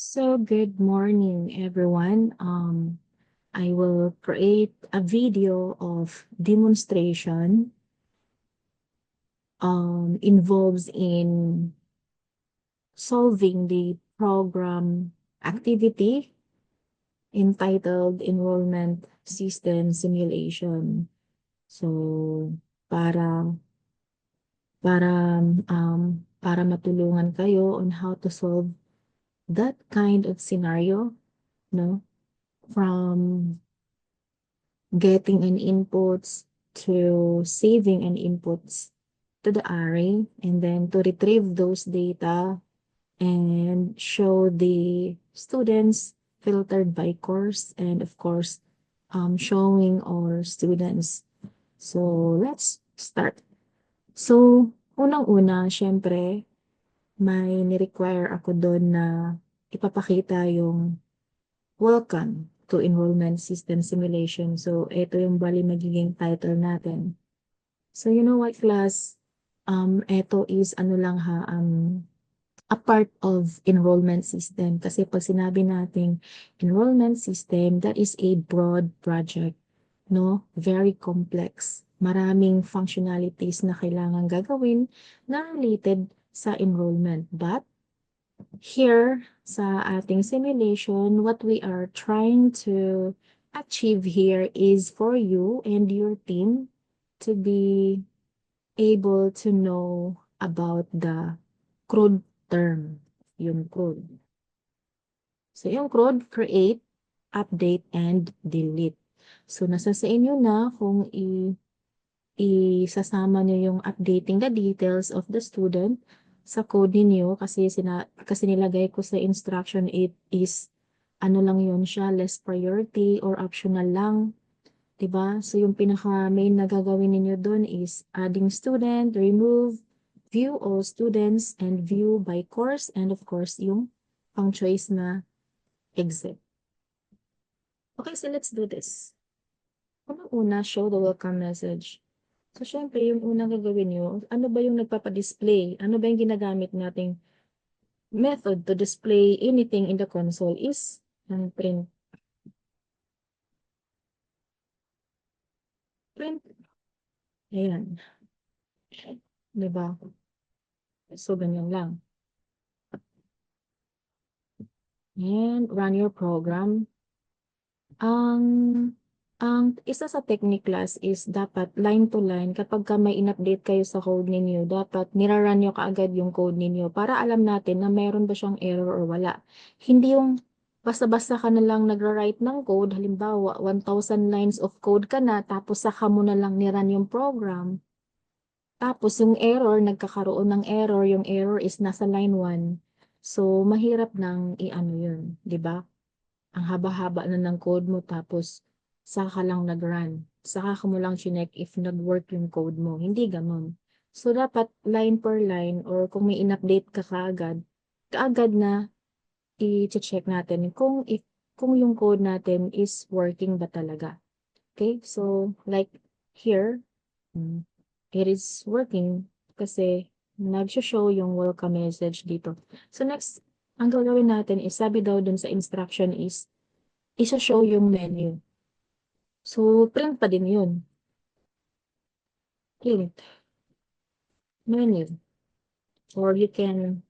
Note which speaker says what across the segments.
Speaker 1: So good morning, everyone. I will create a video of demonstration involves in solving the program activity entitled Enrollment System Simulation. So, para para matulungan kayo on how to solve that kind of scenario, no? From getting an inputs to saving an inputs to the array, and then to retrieve those data and show the students filtered by course, and of course showing our students. So let's start. So unang-una, syempre may ni-require ako doon na ipapakita yung welcome to Enrollment System Simulation. So, ito yung bali magiging title natin. So, you know what, class? Ito is ano lang ha, a part of enrollment system. Kasi pag sinabi nating enrollment system, that is a broad project, no? Very complex. Maraming functionalities na kailangan gagawin na related sa enrollment. But here sa ating simulation, what we are trying to achieve here is for you and your team to be able to know about the CRUD term, yung CRUD. So yung CRUD, create, update, and delete. So nasa sa inyo na kung isasama nyo yung updating the details of the student sa code ninyo, kasi nilagay ko sa instruction it is ano lang yun siya, less priority or optional lang, 'di ba? So yung pinaka main na gagawin ninyo doon is adding student, remove, view all students, and view by course, and of course yung pang choice na exit. Okay, so let's do this. Unang-una, show the welcome message. So, syempre, yung unang gagawin nyo, ano ba yung nagpapadisplay? Ano ba yung ginagamit nating method to display anything in the console is ang print. Print. Ayan. Diba? So, ganyan lang. And run your program. Ang ang isa sa technique class is dapat line to line kapag may in-update kayo sa code ninyo, dapat nira-run nyo kaagad yung code ninyo para alam natin na meron ba siyang error or wala. Hindi yung basta-basta ka na lang nagra-write ng code, halimbawa 1,000 lines of code ka na, tapos saka mo na lang ni-run yung program. Tapos yung error, nagkakaroon ng error, yung error is nasa line 1. So, mahirap nang i-ano yun, di ba? Ang haba-haba na ng code mo, tapos saka lang nag-run. Saka ka mo lang chinek if nag-work yung code mo. Hindi ganun. So, dapat line per line, or kung may in-update ka kaagad na i-check natin kung yung code natin is working ba talaga. Okay? So, like here, it is working kasi nag-show yung welcome message dito. So, next, ang gagawin natin is, sabi daw dun sa instruction is, isa-show yung menu. So, print pa din yun. Print. Menu. Or you can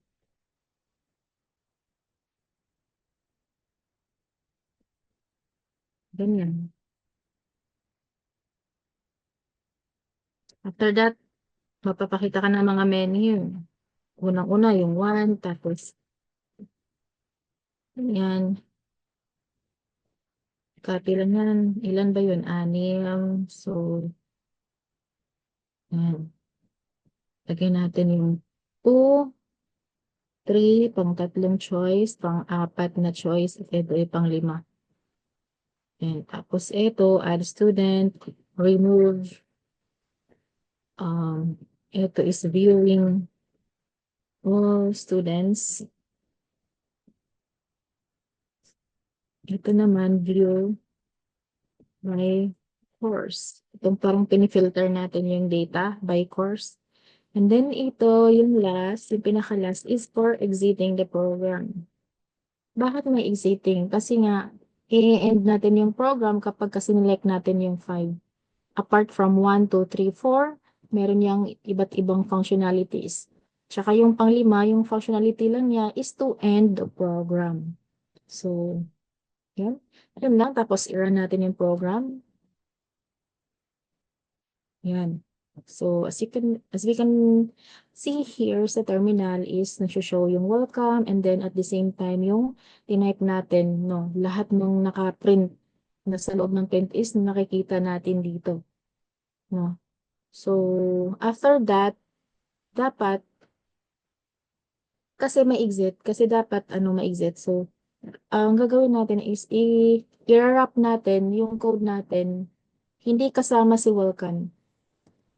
Speaker 1: ganyan. After that, mapapakita ka ng mga menu. Unang-una yung 1, tapos yan. Copy lang yan. Ilan ba yun? 6. So, yan. Lagay natin yung 2, 3, pang-tatlong choice, pang-apat na choice, at ito ay pang-5. Yan. Tapos ito, add student, remove, ito is viewing all students. Ito naman, view by course. Itong parang pinifilter natin yung data by course. And then ito, yung last, yung pinaka-last is for exiting the program. Bakit may exiting? Kasi nga, i-end natin yung program kapag kasi select natin yung 5. Apart from 1, 2, 3, 4, meron niyang iba't ibang functionalities. Tsaka yung panglima, yung functionality lang niya is to end the program. So, yan. Yun lang. Tapos, i-run natin yung program. Yan. So, as we can see here sa terminal is nag-show yung welcome and then at the same time yung tinype natin, no, lahat ng naka-print na sa loob ng print is nakikita natin dito, no. So, after that, dapat, kasi may exit, kasi dapat, may exit. So, ang gagawin natin is i-wrap natin yung code natin, hindi kasama si welcome.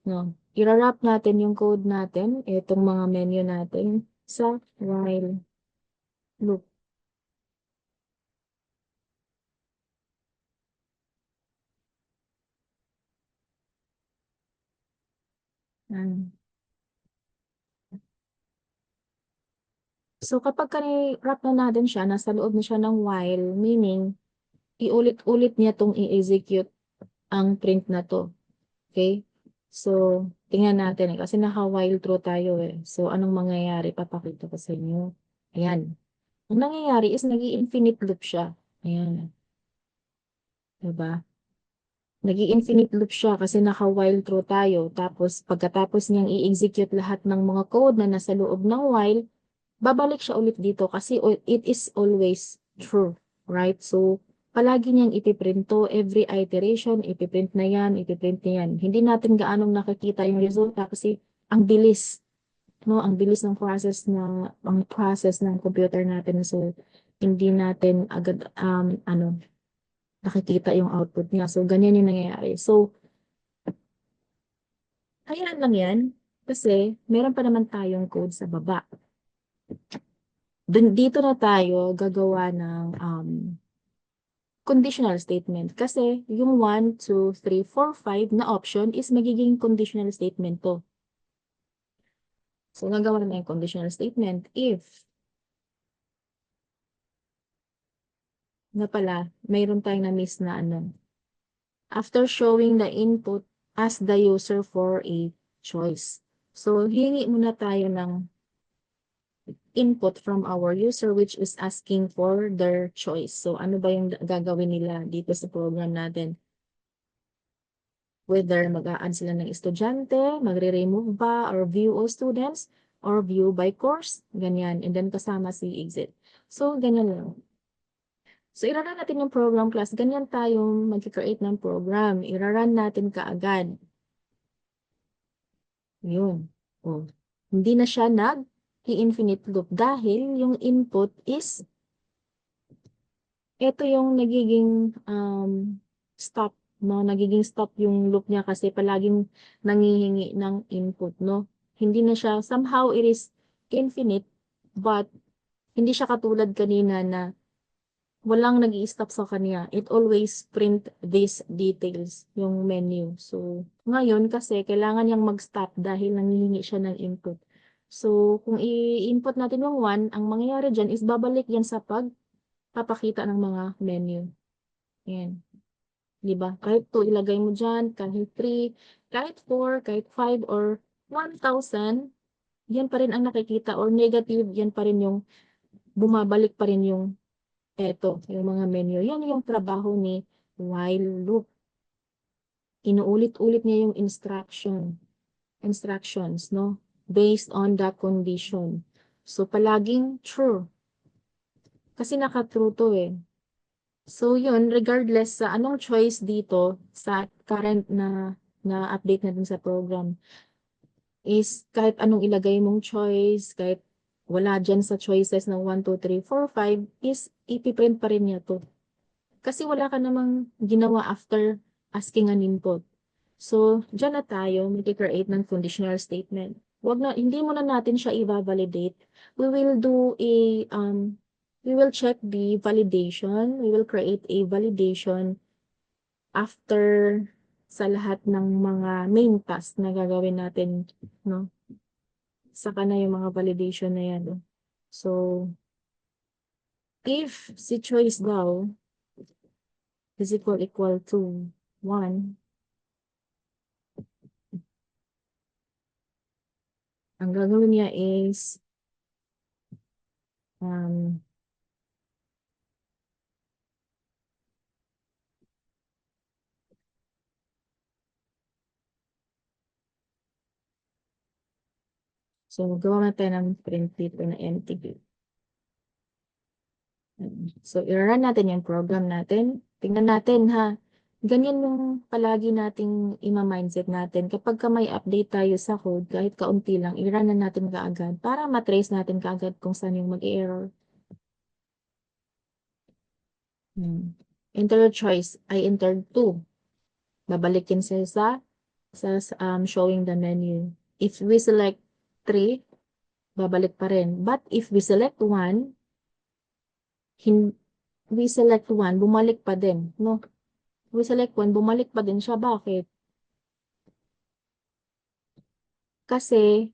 Speaker 1: No, i-wrap natin yung code natin, itong mga menu natin, sa while loop. Yan. So, kapag wrap na natin siya, nasa loob na siya ng while, meaning, iulit-ulit niya tong i-execute ang print na to. Okay? So, tingnan natin kasi naka-while true tayo eh. So, anong mangyayari? Papakita ko sa inyo. Ayan. Ang nangyayari is nag-i-infinite loop siya. Ayan. Diba? Nag-i-infinite loop siya kasi naka-while true tayo. Tapos, pagkatapos niyang i-execute lahat ng mga code na nasa loob ng while, babalik siya ulit dito kasi it is always true. Right? So, palagi niyang ipiprint to. Every iteration, ipiprint na yan, ipiprint na yan. Hindi natin gaanong nakikita yung resulta kasi ang bilis. No? Ang bilis ng process ng computer natin. So, hindi natin agad, nakikita yung output niya. So, ganyan yung nangyayari. So, hayaan lang yan kasi meron pa naman tayong code sa baba. Dito na tayo gagawa ng conditional statement kasi yung 1, 2, 3, 4, 5 na option is magiging conditional statement to. So, gagawa na yung conditional statement if na pala, mayroon tayong na-miss na after showing the input, ask the user for a choice. So, hingi muna tayo ng input from our user which is asking for their choice. So, ano ba yung gagawin nila dito sa program natin? Whether mag-a-add sila ng estudyante, magre-remove ba, or view all students, or view by course, ganyan. And then kasama si exit. So, ganyan lang. So, iraran natin yung program class. Ganyan tayo mag-create ng program. Iraran natin kaagad. Yun. Oh. Hindi na siya nag-i-infinite loop dahil yung input is ito yung nagiging stop, no? Nagiging stop yung loop niya kasi palaging nangihingi ng input, no? Hindi na siya, somehow it is infinite, but hindi siya katulad kanina na walang nag-i-stop sa kanya. It always print these details, yung menu. So, ngayon kasi kailangan niyang mag-stop dahil nangihingi siya ng input. So, kung i-input natin yung 1, ang mangyayari dyan is babalik yan sa papakita ng mga menu. Ayan. Diba? Kahit 2 ilagay mo dyan, kahit 3, kahit 4, kahit 5, or 1,000, yan pa rin ang nakikita, or negative, yan pa rin yung bumabalik pa rin yung yung mga menu. Yan yung trabaho ni while loop. Inuulit-ulit niya yung instructions, no? Based on the condition. So, palaging true. Kasi naka-true to eh. So, yun, regardless sa anong choice dito sa current na update natin sa program is kahit anong ilagay mong choice, kahit wala dyan sa choices ng 1, 2, 3, 4, 5 is ipiprint pa rin niya to. Kasi wala ka namang ginawa after asking an input. So, dyan na tayo mag-create ng conditional statement. Hindi muna natin siya i-validate. We will do we will check the validation. We will create a validation after sa lahat ng mga main task na gagawin natin, no? Saka na yung mga validation na yan. So, if si choice daw is equal to 1, ang gagawin niya is, um, so gawa na tayo ng print dito na empty view. So, i-run natin yung program natin. Tingnan natin ha. Ganyan yung palagi nating ima-mindset natin. Kapag ka may update tayo sa code, kahit kaunti lang, i-run na natin kaagad para matrace natin kaagad kung saan yung mag-error. Enter choice. I entered 2. Babalikin siya sa showing the menu. If we select 3, babalik pa rin. But if we select 1, bumalik pa din. No? We select 1, bumalik pa din siya. Bakit? Kasi,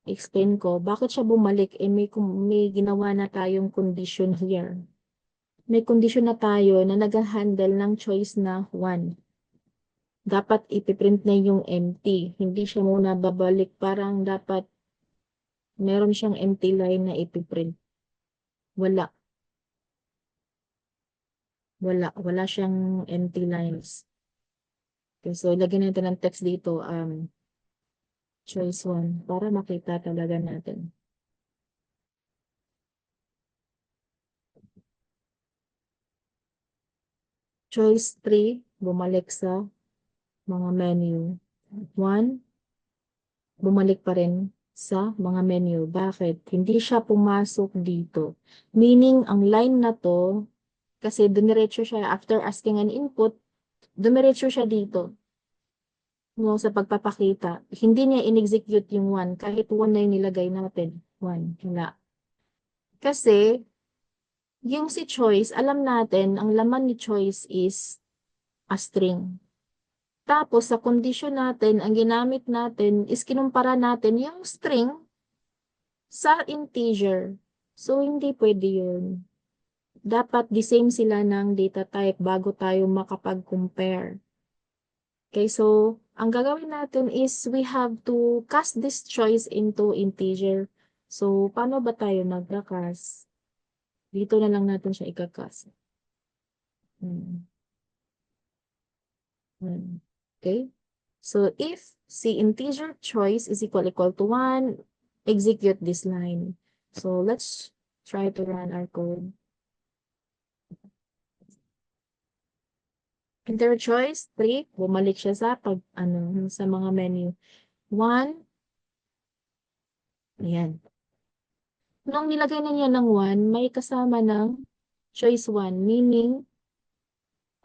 Speaker 1: explain ko, bakit siya bumalik? May ginawa na tayong condition here. May condition na tayo na nag-handle ng choice na 1. Dapat ipiprint na yung empty. Hindi siya muna babalik. Parang dapat meron siyang empty line na ipiprint. Wala. Wala siyang empty lines. Okay, so, lagyan natin ng text dito, choice 1, para makita talaga natin. Choice 3, bumalik sa mga menu. 1, bumalik pa rin sa mga menu. Bakit? Hindi siya pumasok dito. Meaning, ang line na to, kasi dumiretso siya after asking an input, dumiretso siya dito. No, sa pagpapakita. Hindi niya in-execute yung 1, kahit 1 na yung nilagay natin. 1, wala. Kasi, yung si choice, alam natin, ang laman ni choice is a string. Tapos, sa condition natin, ang ginamit natin is kinumpara natin yung string sa integer. So, hindi pwede yun. Dapat the same sila ng data type bago tayo makapag-compare. Okay, so, ang gagawin natin is we have to cast this choice into integer. So, paano ba tayo magka-cast? Dito na lang natin siya ika-cast. Okay? So, if si integer choice is equal to 1, execute this line. So, let's try to run our code. Enter choice 3, bumalik siya sa sa mga menu. 1, ayan. Nung nilagay na niya ng 1, may kasama ng choice 1, meaning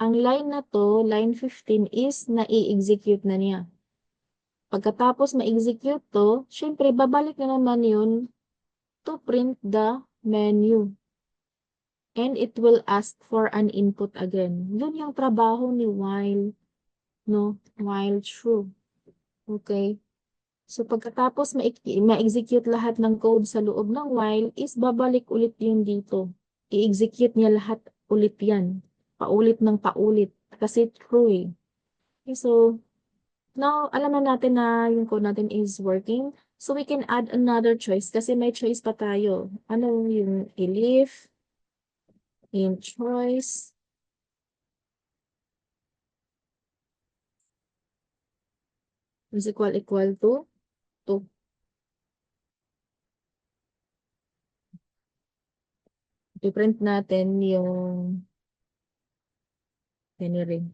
Speaker 1: ang line na to, line 15 is na-i-execute na niya. Pagkatapos ma-execute to, syempre babalik na naman yun to print the menu. And it will ask for an input again. Yun yung trabaho ni while, no? While true. Okay? So, pagkatapos ma-execute lahat ng code sa loob ng while, is babalik ulit yun dito. I-execute niya lahat ulit yan. Paulit ng paulit. Kasi true eh. Okay, so, now, alam na natin na yung code natin is working. So, we can add another choice kasi may choice pa tayo. Ano yung elif, in choice, is equal to 2. I-print natin yung ring.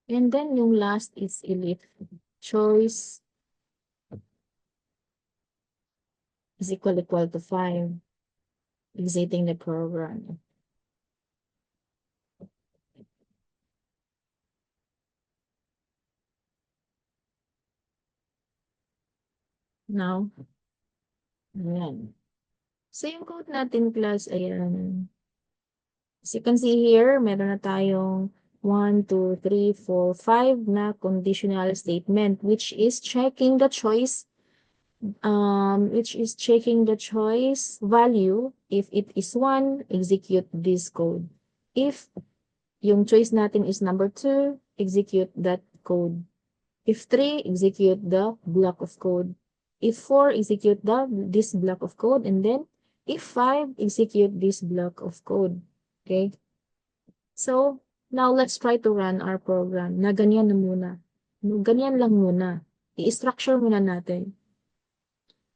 Speaker 1: And then yung last is elite. Choice is equal to 5. Exiting the program. Now, ayan. So, yung code natin, class, ayan. As you can see here, meron na tayong 1, 2, 3, 4, 5 na conditional statement, which is checking the choice value. If it is 1, execute this code. If yung choice natin is number 2, execute that code. If 3, execute the block of code. If 4, execute this block of code. And then, if 5, execute this block of code. Okay? So, now let's try to run our program na ganyan na muna. Ganyan lang muna. I-structure muna natin.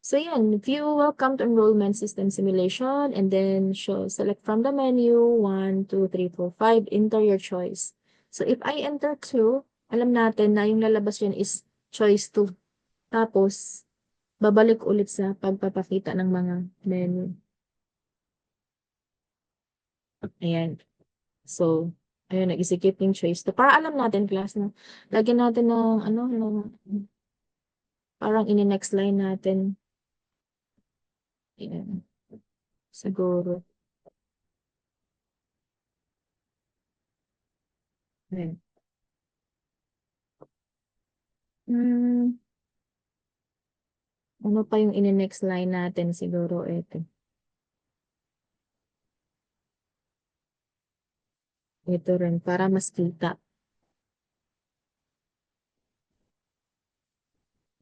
Speaker 1: So, yan. View welcome to enrollment system simulation and then select from the menu 1, 2, 3, 4, 5. Enter your choice. So, if I enter 2, alam natin na yung lalabas yan is choice 2. Tapos, babalik ulit sa pagpapakita ng mga menu. Ayan. So, ayun, nag-execute yung choice 2. Para alam natin, class, na lagyan natin ng, parang ini-next line natin. Ayan. Siguro. Ayan. Hmm, ano pa yung ini-next line natin? Siguro ito. Ito rin, para mas kita.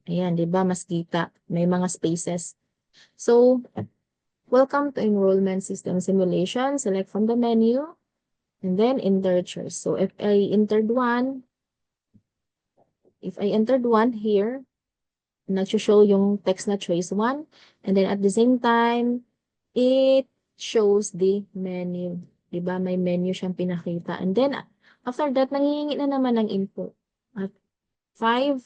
Speaker 1: Ayan, di ba? Mas kita. May mga spaces. So, welcome to enrollment system simulation. Select from the menu. And then, enter choice. So, if I entered 1 here, nag-show yung text na choice 1. And then, at the same time, it shows the menu. Diba? May menu siyang pinakita. And then, after that, nangihingi na naman ng input. At 5,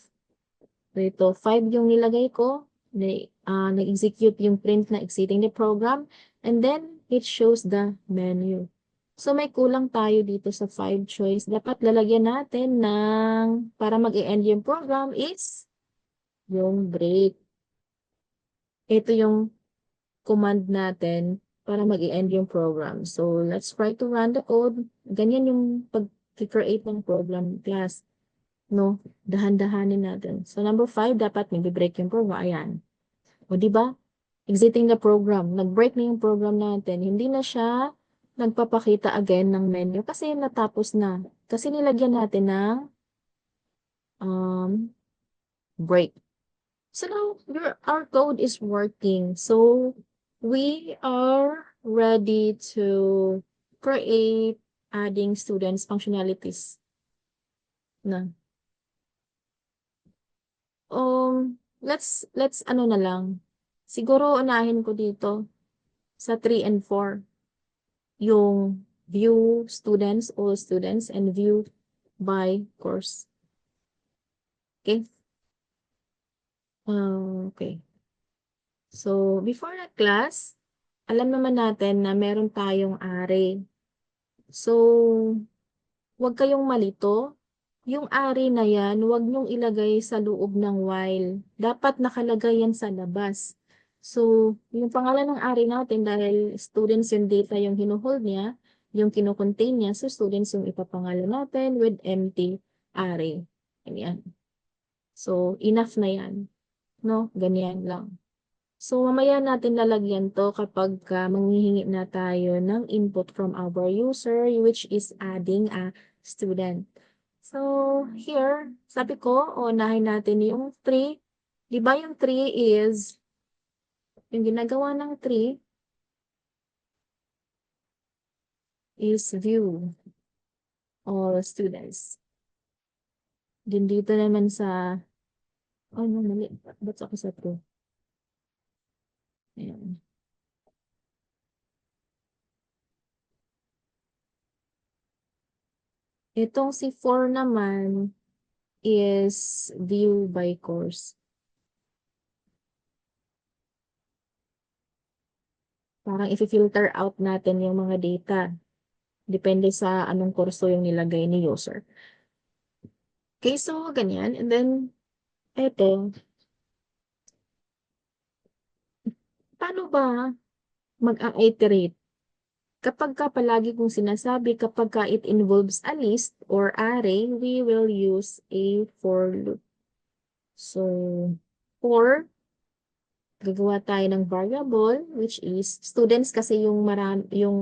Speaker 1: dito, 5 yung nilagay ko. Nag-execute yung print na exiting the program. And then, it shows the menu. So, may kulang tayo dito sa 5 choice. Dapat lalagyan natin ng, para mag-e-end yung program is yung break. Ito yung command natin para mag-i-end yung program. So, let's try to run the code. Ganyan yung pag-create ng program class. No? Dahan-dahanin natin. So, number 5, dapat mag-break yung program. Ayan. O, di ba? Exiting the program. Nag-break na yung program natin. Hindi na siya nagpapakita again ng menu kasi natapos na. Kasi nilagyan natin ng um, break. So now our code is working. So we are ready to create adding students functionalities na. Let's ano na lang. Siguro unahin ko dito sa 3 and 4 yung view students, all students, and view by course. Okay? Okay. So, before the class, alam naman natin na meron tayong array. So, huwag kayong malito. Yung array na yan, huwag nyong ilagay sa loob ng while. Dapat nakalagay yan sa labas. So, yung pangalan ng array natin, dahil students yung data yung hinuhold niya, yung kinocontain niya, so students yung ipapangalan natin with empty array. Ganyan. So, enough na yan. No? Ganyan lang. So, mamaya natin lalagyan to kapag manghihingi na tayo ng input from our user, which is adding a student. So, here, sabi ko, unahin natin yung 3. Di ba yung 3 is, yung ginagawa ng 3 is view all students. Din dito naman sa, no, mali. Ba't ako sa 2? Ayan. Itong si 4 naman is view by course. Parang i-filter out natin yung mga data. Depende sa anong kurso yung nilagay ni user. Okay, so ganyan. And then, eto, paano ba mag-iterate? Kapag ka palagi kong sinasabi, kapag ka it involves a list or array, we will use a for loop. So, for, gagawa tayo ng variable, which is students kasi yung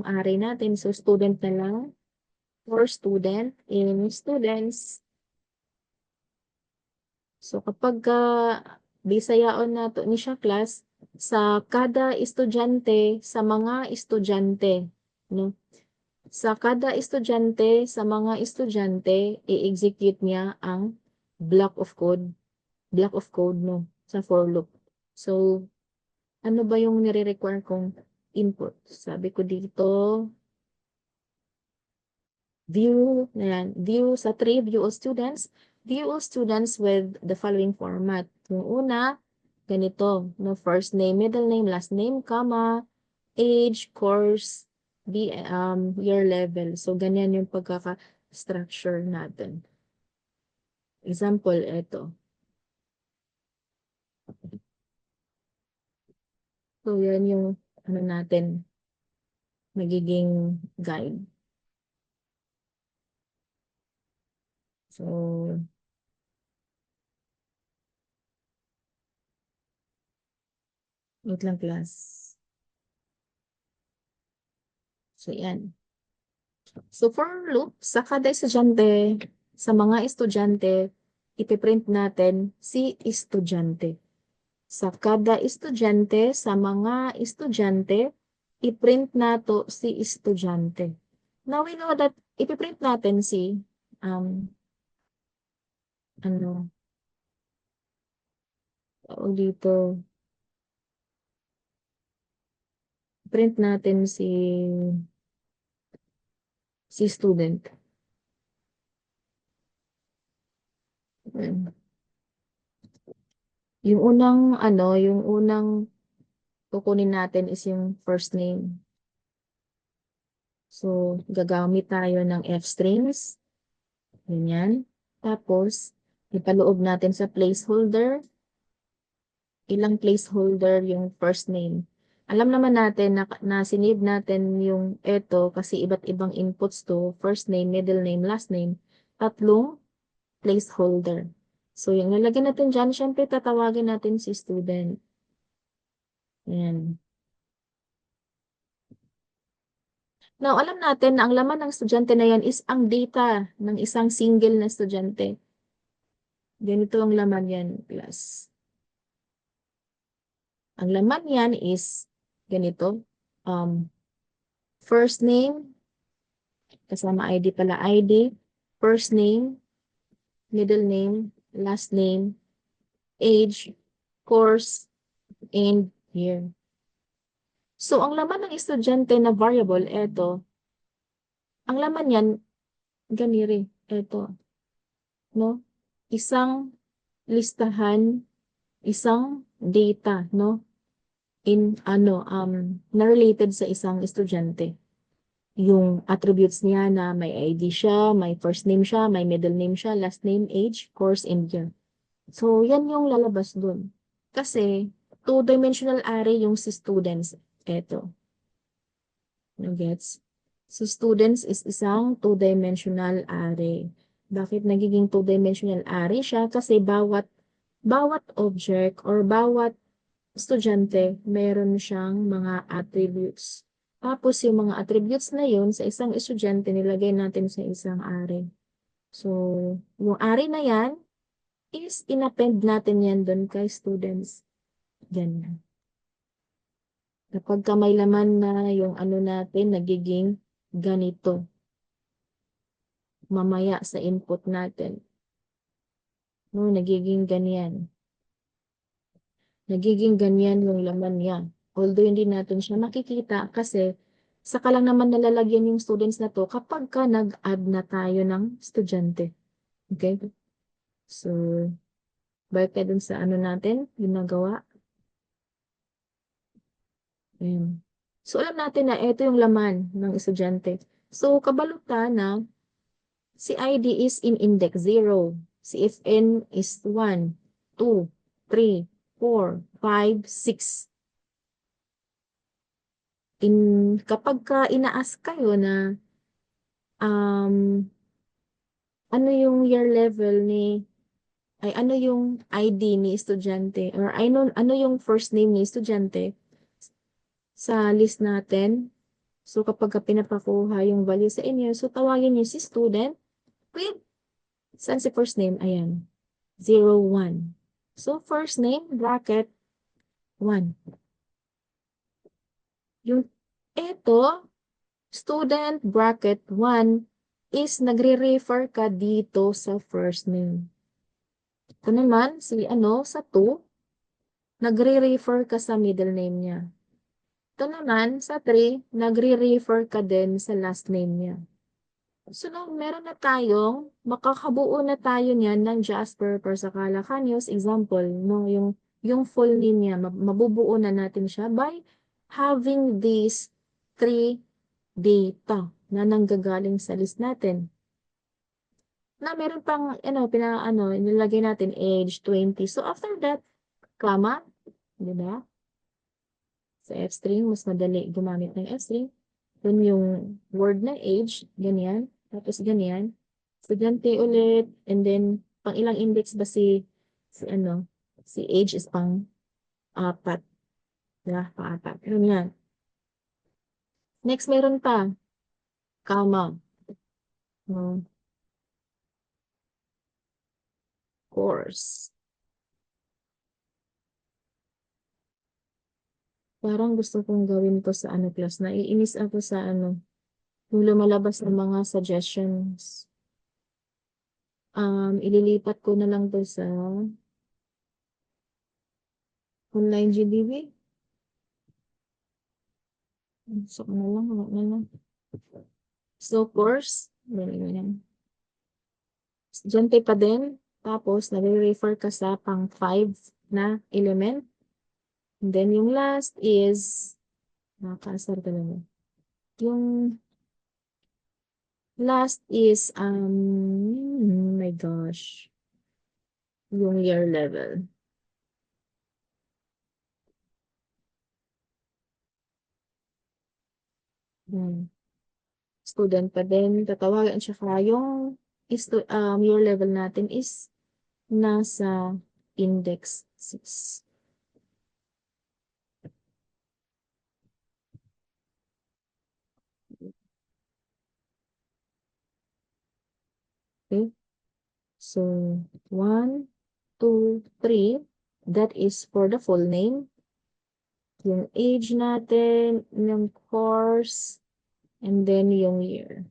Speaker 1: array natin. So, student na lang. For student, in students. So, kapag bisayaon na to ni siya class, sa kada estudyante, sa mga estudyante, no? Sa kada estudyante, sa mga estudyante, i-execute niya ang block of code, no? Sa for loop. So, ano ba yung nire-require kong input? Sabi ko dito, view, ayan, view sa 3, view all students with the following format. Yung una, ganito, no, first name, middle name, last name, comma, age, course, year level. So, ganyan yung pagkaka-structure natin. Example, ito. So, yan yung, ano natin, magiging guide. So, wait lang class. So, yan. So, for loop, sa kada estudyante, sa mga estudyante, ipiprint natin si estudyante. Sa kada estudyante, sa mga estudyante, iprint nato si estudyante. Now, we know that ipiprint natin si, ano, tawag dito, print natin si student. Ayan. Yung unang kukunin natin is yung first name. So, gagamit tayo ng f-strings. Ganyan. Tapos, ipaloob natin sa placeholder. Ilang placeholder yung first name. Alam naman natin na sinave natin yung eto kasi iba't ibang inputs to. First name, middle name, last name. Tatlong placeholder. So, yung nalagyan natin dyan, syempre tatawagin natin si student. Yan. Now, alam natin na ang laman ng estudyante na yan is ang data ng isang single na estudyante. Ganito ang laman yan, class. Ang laman yan is ganito. First name, kasama ID pala, ID, first name, middle name, last name, age, course, and year. So, ang laman ng estudyante na variable, eto, ang laman yan, ganiri, eto, no? Isang listahan, isang data, no? Na related sa isang estudyante. Yung attributes niya na may ID siya, may first name siya, may middle name siya, last name, age, course, and year. So, yan yung lalabas dun. Kasi, two-dimensional array yung si students. Eto. Nagets? So, students is isang two-dimensional array. Bakit nagiging two-dimensional array siya? Kasi bawat object or bawat estudyante, meron siyang mga attributes. Tapos, yung mga attributes na yun, sa isang estudyante, nilagay natin sa isang array. So, yung array na yan, is inappend natin yan doon kay students. Ganyan. Kapag may laman na yung ano natin, nagiging ganito. Mamaya sa input natin. No, nagiging ganyan. Nagiging ganyan yung laman niya. Although hindi natin siya makikita kasi Saka lang naman nalalagyan yung students na to kapag ka nag-add na tayo ng estudyante. Okay? So, balik tayo dun sa ano natin, yung nagawa. Ayan. So, alam natin na ito yung laman ng estudyante. So, kabalutan na si ID is in index 0. Si FN is 1, 2, 3, 4, 5, 6. Kapag ka inaas kayo na ano yung year level ano yung ID ni estudyante or ano yung first name ni estudyante sa list natin. So kapag ka pinapakuha yung value sa inyo, so tawagin niyo si student with, saan si first name? Ayan, 01. So first name, bracket, 1. Yung eto, student bracket 1 is nagre-refer ka dito sa first name. Ito naman, sa 2, nagre-refer ka sa middle name niya. Ito naman, sa 3, nagre-refer ka din sa last name niya. So, meron na tayong, makakabuo na tayo niyan ng Jasper Persacala Caños example, no? Yung full name niya, mabubuo na natin siya by having these 3 data na nanggagaling sa list natin. Na meron pang, nilagay natin age 20. So, after that, comma, di ba? Sa F-string, mas madali gumamit ng F-string. Dun yung word na age, ganyan. Tapos ganyan. Estudyante ulit. And then, pang ilang index ba si age is pang 4. Diba? Pang 4. Ganyan. Next, meron pa. Comma. No. Course. Parang gusto kong gawin to sa class. Naiinis ako sa yung lumalabas ng mga suggestions. Ililipat ko na lang to sa online GDB. So, wala na lang. So, course, ganyan. Estudyante pa din. Tapos, nare-refer ka sa pang 5 na element. And then, yung last is, nakakasar talaga. Yung last is, oh my gosh, yung year level. Student pa din, tatawagan siya yung year level natin is nasa index 6. Okay? So, 1, 2, 3. That is for the full name. Yung age natin, yung course, and then yung year.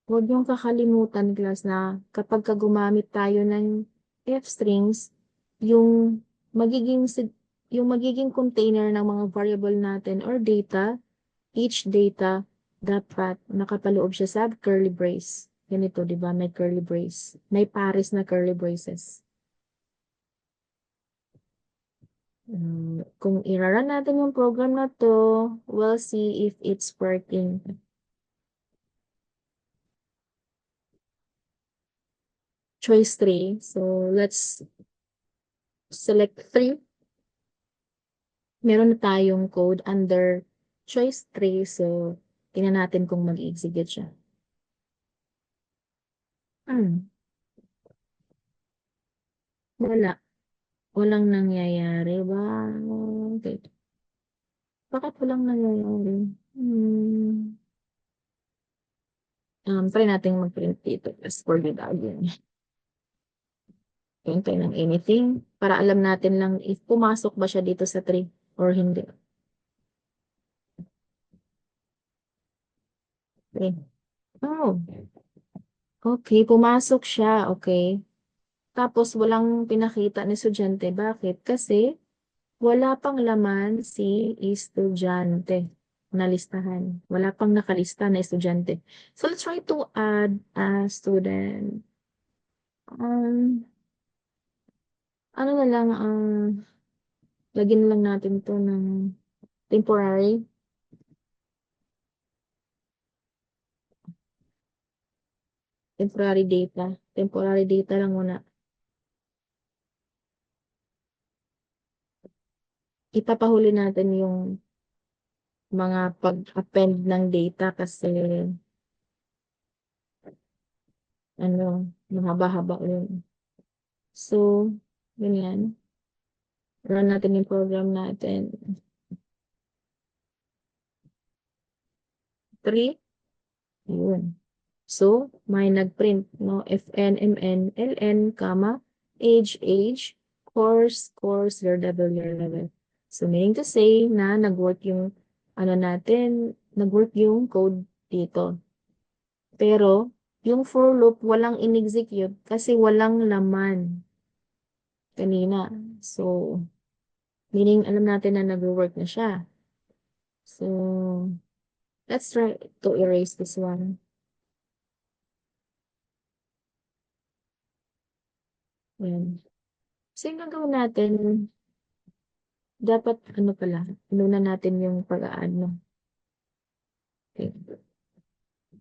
Speaker 1: Huwag yung kakalimutan, class, na kapag gumamit tayo ng F-strings, yung magiging container ng mga variable natin or data, each data, dapat nakapaloob siya sa curly brace. Ganito, di ba? May curly brace. May pares na curly braces. Kung i-run natin yung program na to, we'll see if it's working. Choice 3. So, let's select 3. Meron na tayong code under choice 3. So, tingnan natin kung mag-execute siya. Wala. Walang nangyayari ba? Okay. Bakit walang nangyayari? Try natin mag-print dito. Let's forward again. Hintay ng anything para alam natin lang if pumasok ba siya dito sa 3 or hindi. Okay. Oh, okay. Pumasok siya. Okay. Tapos walang pinakita ni estudyante. Bakit? Kasi wala pang laman si estudyante. na listahan. Wala pang nakalista na estudyante. So, let's try to add a student. Um, ano na lang, lagyan na lang natin 'to ng temporary. Temporary data. Temporary data lang muna. Ipapahuli natin yung mga pag-append ng data kasi ano, mahaba-haba yun. So, ganyan. Run natin yung program natin. 3. Yun. So, may nag-print, no? FNMN, LN, comma, age, course, year level. So, meaning to say na nag-work yung, ano natin, nag-work yung code dito. Pero, yung for loop, walang in-execute kasi walang laman kanina. So, meaning, alam natin na nag-work na siya. So, let's try to erase this one. Ayan. So, yung gagawin natin, dapat ano pala, inuna natin yung pag-a-add, no? Okay.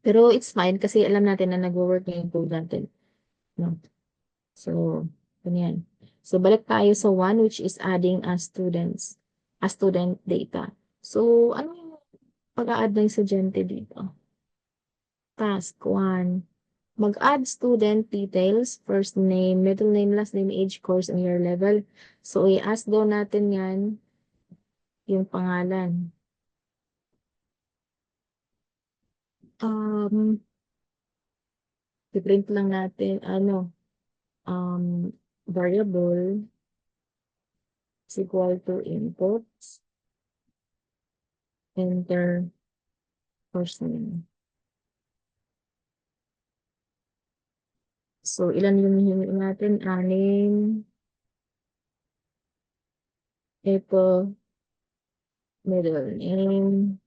Speaker 1: Pero it's fine kasi alam natin na nagwo-work na yung code natin, no? So, ganyan. So, balik tayo sa one which is adding a student data. So, ano yung pag-a-add ng estudyante dito? Task 1. Mag-add student details, first name, middle name, last name, age, course, and year level. So, i-ask daw natin yan, yung pangalan. Um, i-print lang natin, ano, variable is equal to inputs, enter first name. So, ilan yung hihingi natin? Anim. Ito, middle name.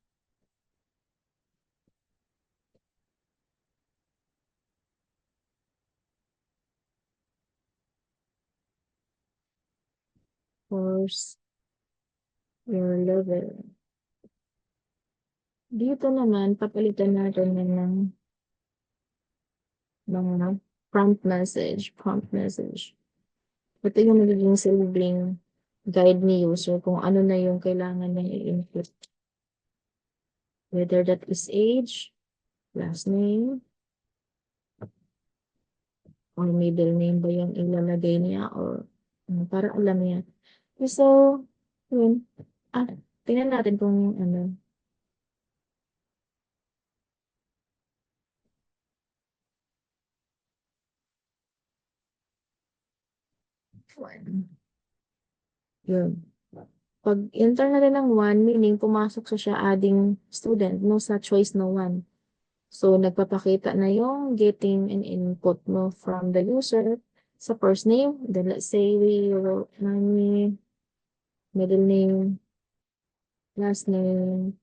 Speaker 1: Course, year level. Dito naman, papalitan natin yan ng mga prompt message. Ito yung magiging silbing guide ni user kung ano na yung kailangan niya i-input. Whether that is age, last name, or middle name ba yung ilalagay niya or para alam niya. So, yun. Tingnan natin kung ano. Yun. Pag enter natin ng 1, meaning pumasok siya adding student, no, sa choice no 1. So, nagpapakita na yung getting an input mo from the user sa first name. Then, let's say we wrote Nami, middle name, last name,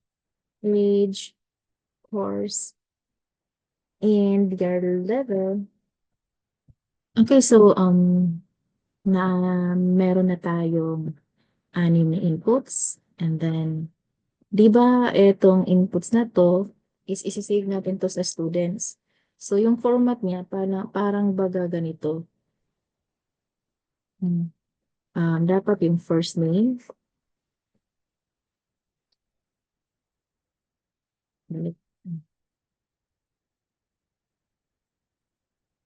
Speaker 1: age, course, and their level. Okay, so, na meron na tayong 6 na inputs. And then, di ba itong inputs na to is isi-save natin to sa students. So, yung format niya parang baga ganito. Dapat yung first name,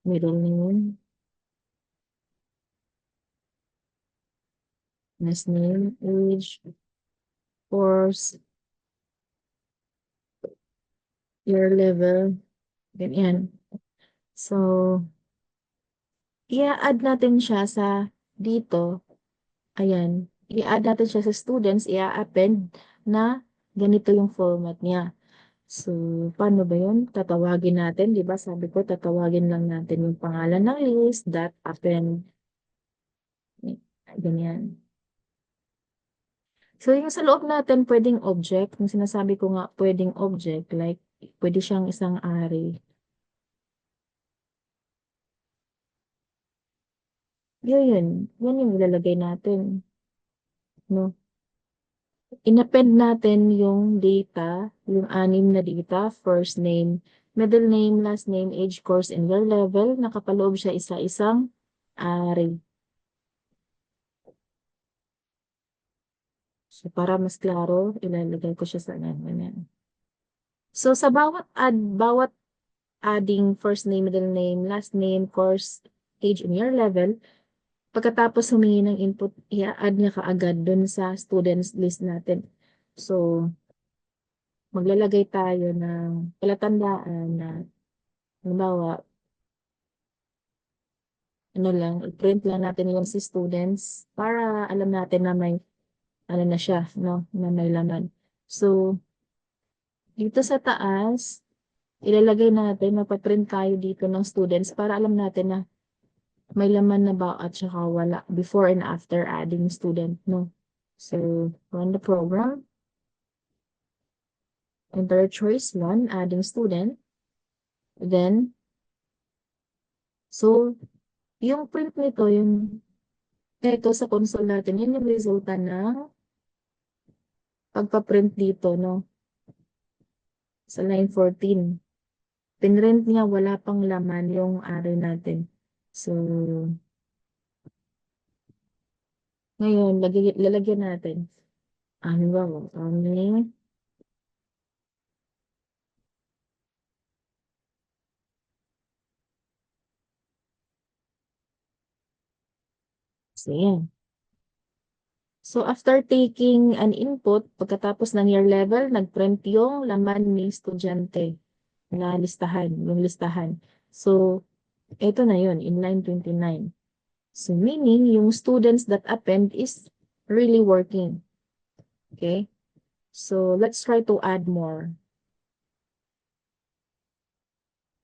Speaker 1: middle name, last name, age, course, year level, ganyan. So, i-add natin siya sa dito. Ayan. I-add natin siya sa students, i-append na ganito yung format niya. So, paano ba yun? Tatawagin natin, di ba? Sabi ko, tatawagin lang natin yung pangalan ng list, dot append. Ganyan. So, yung sa loob natin puwedeng object, yung sinasabi ko nga puwedeng object, like puwede siyang isang array. Yun yung ilalagay natin, 'no? In-append natin yung data, yung 6 na data, first name, middle name, last name, age, course, and year level, nakapaloob siya isa-isang array. So, para mas klaro, ilalagay ko siya sa ganyan. So, sa bawat adding first name, middle name, last name, course, age, and year level, pagkatapos humingi ng input, i-a-add niya kaagad dun sa students list natin. So, maglalagay tayo ng palatandaan na halimbawa, ano lang, i-print lang natin yung si students para alam natin na may ano na siya, 'no, na may laman. So, dito sa taas, ilalagay natin, magpa-print tayo dito ng students para alam natin na may laman na ba at saka wala before and after adding student, 'no. So, run the program, enter choice 1, adding student, then so, yung print nito, yung eto sa console natin, yun yung resulta ng pagpa-print dito, 'no, sa line 14. Pinrint niya, wala pang laman yung array natin. So, ngayon lalagyan natin. Halimbawa, so yan. So, after taking an input, pagkatapos ng year level, nag-print yung laman ni estudyante na listahan, yung listahan. So, eto na yun, in line 29. So, meaning, yung students that append is really working. Okay? So, let's try to add more.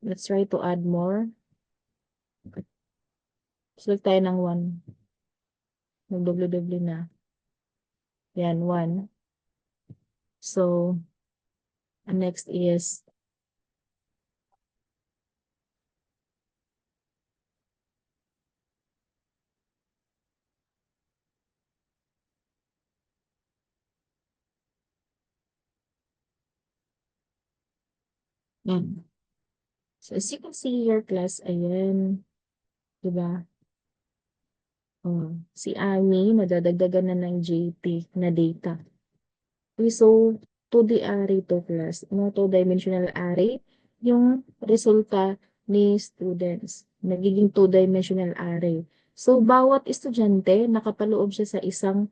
Speaker 1: Let's try to add more. Select tayo ng 1. Mag-double-double na. Yan, 1. So, next is yan. So, as you can see here, class, ayan. Diba? Oh, si Ami, nadadagdagan na ng JP na data. Okay, so, 2D array to class. No, two-dimensional array. Yung resulta ni students. Nagiging two-dimensional array. So, bawat estudyante, nakapaloob siya sa isang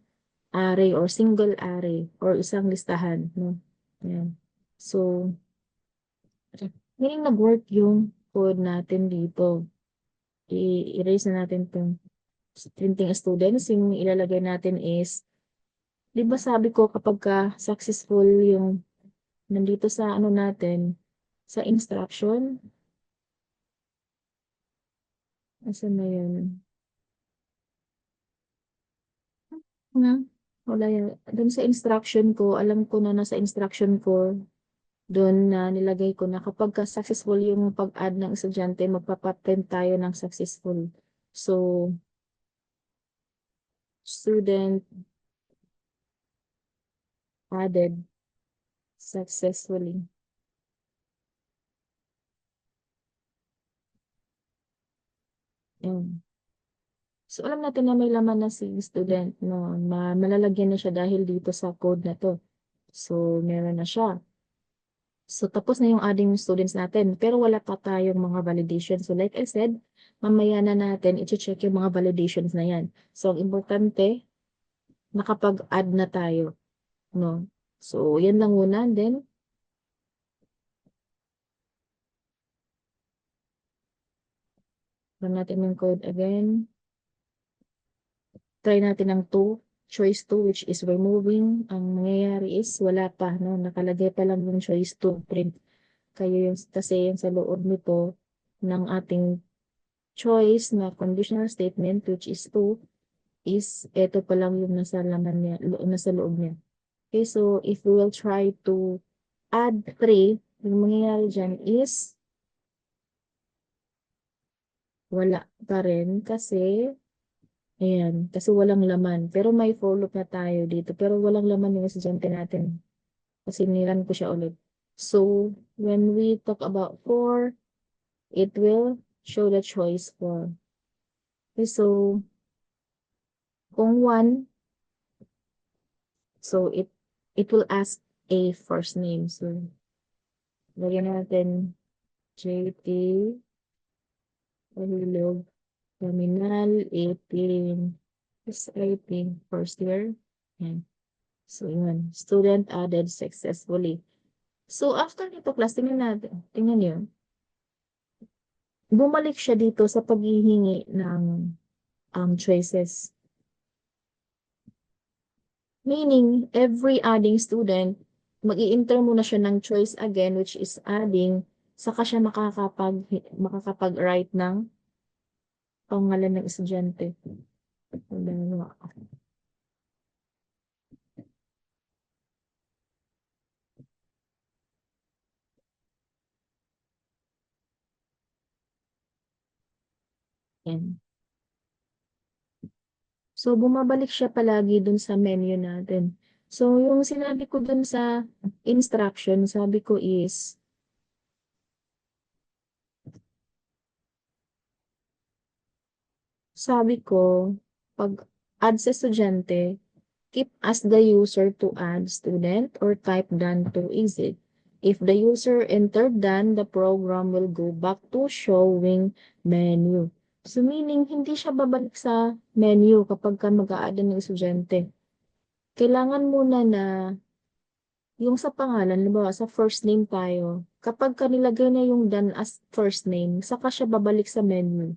Speaker 1: array or single array or isang listahan. No? Yan. So, meaning nag-work yung code natin dito. I-erase na natin itong printing students. Yung ilalagay natin is, di ba sabi ko kapag ka successful yung nandito sa ano natin, sa instruction, asan na yun? Wala yan. Doon sa instruction ko, alam ko na nasa instruction ko, doon na nilagay ko na kapag ka successful yung pag-add ng estudyante, magpapaprint tayo ng successful. So, student added successfully. Yan. So, alam natin na may laman na si student, no? Malalagyan na siya dahil dito sa code na to. So, meron na siya. So, tapos na yung adding students natin. Pero wala pa tayong mga validations. So, like I said, mamaya na natin i-check yung mga validations na yan. So, ang importante, nakapag-add na tayo, no? So, yan lang muna. Then, run natin yung code again. Try natin ang 2. Choice 2, which is removing. Ang mangyayari is, wala pa, no? Nakalagay pa lang yung choice 2 print. Kayo yung, kasi yung sa loob nito ng ating choice na conditional statement, which is 2, is eto pa lang yung nasa laman niya, nasa loob niya. Okay, so if we will try to add 3, yung mangyayari dyan is wala pa rin kasi, ayan, kasi walang laman. Pero may for loop na tayo dito. Pero walang laman yung estudyante natin. Kasi nilan ko siya ulit. So, when we talk about 4, it will show the choice 4. Okay, so, kung 1, so it will ask a first name. So, lagyan natin JT, Pahilog, Terminal 18, is 18, first year. Yan. So, yun. Student added successfully. So, after nito class, tingnan natin. Tingnan nyo. Bumalik siya dito sa paghihingi ng choices. Meaning, every adding student, mag-i-enter muna siya ng choice again, which is adding, saka siya makakapag-write ng pangalan ng estudyante. Yan. So, bumabalik siya palagi dun sa menu natin. So, yung sinabi ko dun sa instruction, sabi ko is, sabi ko, pag add sa estudyante, keep as the user to add student or type done to exit. If the user entered done, the program will go back to showing menu. So meaning, hindi siya babalik sa menu kapag ka mag-a-add ng estudyante. Kailangan muna na yung sa pangalan, halimbawa sa first name tayo, kapag ka nilagay na yung done as first name, saka siya babalik sa menu.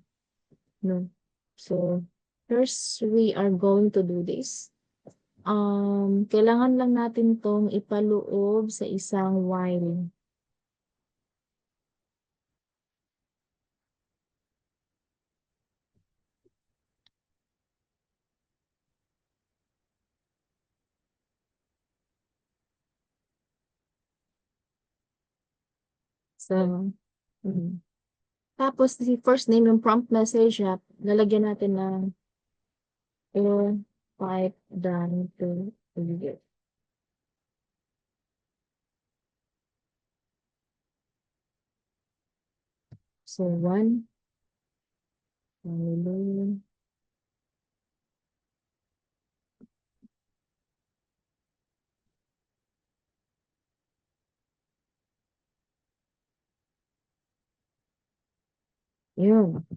Speaker 1: No? So, first we are going to do this. Kailangan lang natin tong ipaloob sa isang while. So, mhm. Tapos, si first name, yung prompt message, lalagyan natin ng or type done to edit. So, 1, yun.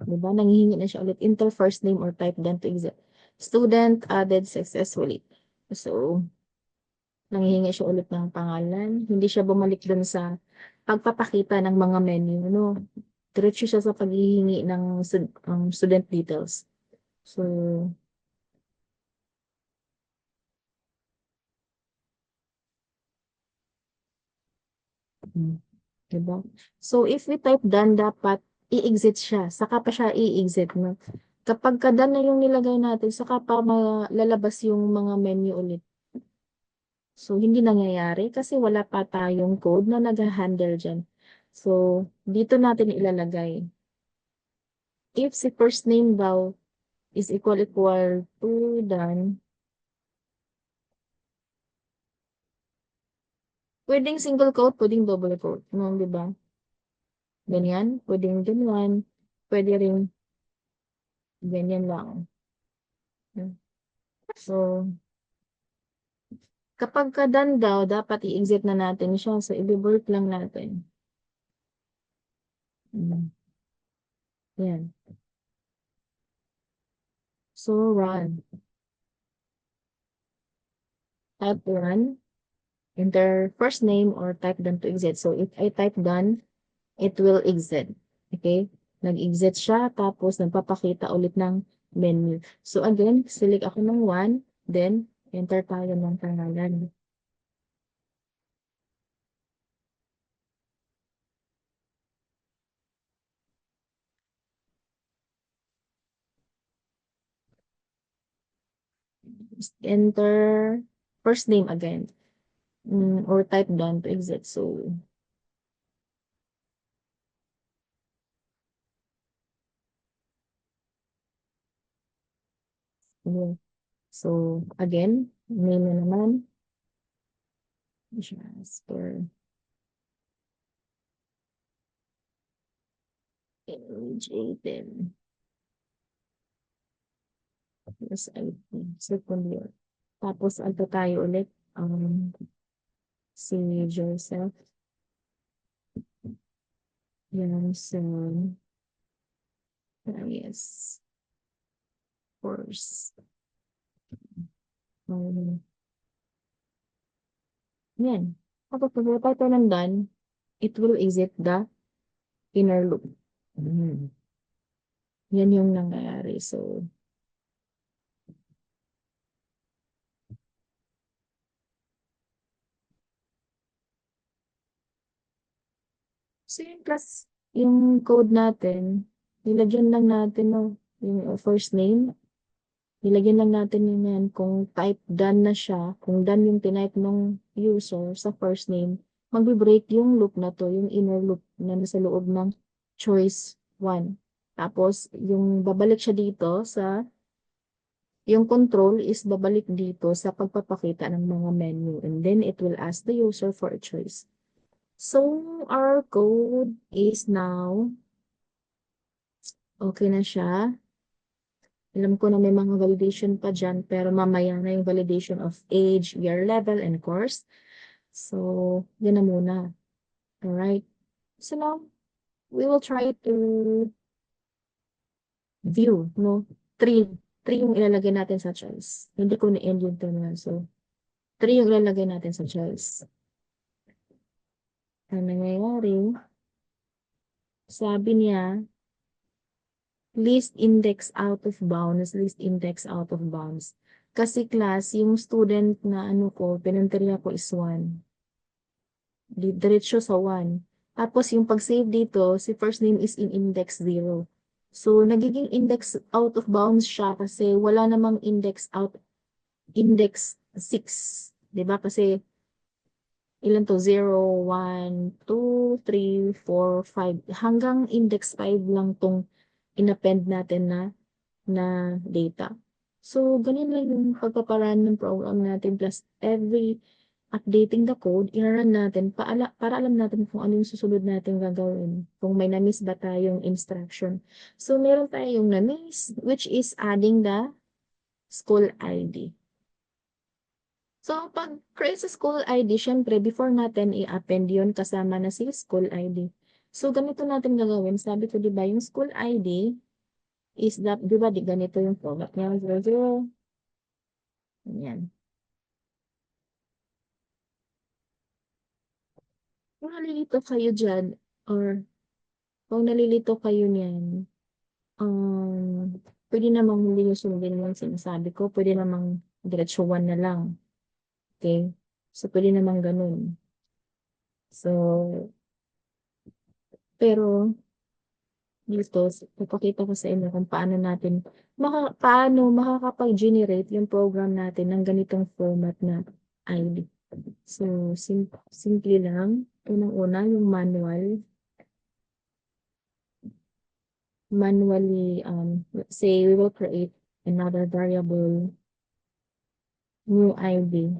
Speaker 1: Diba? Nanghihingi na siya ulit. Enter first name or type done to exit. Student added successfully. So, nanghihingi siya ulit ng pangalan. Hindi siya bumalik dun sa pagpapakita ng mga menu. No? Diretso siya sa paghihingi ng student details. So, mm, diba? So, if we type done, dapat i-exit siya. Saka pa siya i-exit. No? Kapag ka done na yung nilagay natin, saka pa lalabas yung mga menu ulit. So, hindi nangyayari kasi wala pa tayong code na nag-handle dyan. So, dito natin ilalagay. If si first name daw is equal to done, pwedeng single quote, pwedeng double quote. No, di ba? Ganyan, pwedeng ganyan, pwede rin ganyan lang. So, kapag ka-done daw, dapat i-exit na natin siya. So, i-work lang natin. Mm. Yan. So, run. Type run. Enter first name or type done to exit. So, if I type done, it will exit. Okay? Nag-exit siya, tapos nagpapakita ulit ng menu. So, again, select ako ng 1, then enter tayo ng pangalan. enter first name again, or type done to exit. So, yun. So, again, name na naman, Jasper Jaden. Tapos, second year. Tapos, ano tayo ulit? Si Joseph. Yan, so, yes, course. Yan. Kapag pagkatapos ito ng done, it will exit the inner loop. Yan yung nangyayari. So yung class, yung code natin, nilagyan lang natin no, yung first name, nilagyan lang natin yun yan kung type done na siya, kung done yung tinype ng user sa first name, magbe-break yung loop na to, yung inner loop na nasa loob ng choice 1. Tapos, yung babalik siya dito sa, yung control is babalik dito sa pagpapakita ng mga menu. And then, it will ask the user for a choice. So, our code is now, okay na siya. Alam ko na may mga validation pa dyan, pero mamaya na yung validation of age, year level, and course. So, yun na muna. Alright. So now, we will try to view, no? Three. Three yung ilalagay natin sa choice. Hindi ko na-end yung terminal. So, three yung ilalagay natin sa choice. Ang nangyayari, sabi niya, list index out of bounds, list index out of bounds. Kasi class, yung student na ano ko, pinanteriya ko is 1. Diretso sa 1. Tapos yung pag-save dito, si first name is in index 0. So, nagiging index out of bounds siya kasi wala namang index 6. 'Di ba? Kasi ilan to? 0, 1, 2, 3, 4, 5. Hanggang index 5 lang tong inappend natin na data. So, ganun lang yung pagpaparan ng program natin plus every updating the code, i-run natin para alam natin kung ano yung susunod natin gagawin. Kung may na-miss ba tayong instruction. So, meron tayong na-miss, which is adding the school ID. So, pag create sa school ID, syempre, before natin i-append yun, kasama na si school ID. So, ganito natin gagawin. Sabi ko, di ba, yung school ID is that, di ba, di ganito yung format niya, 00. Yan. Kung nalilito kayo dyan, or kung nalilito kayo niyan, pwede namang hindi nyo sundin yung sinasabi ko, pwede namang diretso 1 na lang. Okay? So, pwede namang ganun. So, pero, dito, ipakita ko sa inyo kung paano natin, paano makakapag-generate yung program natin ng ganitong format na ID. So, simple lang. Unang-una, yung manually, let's say we will create another variable, new ID.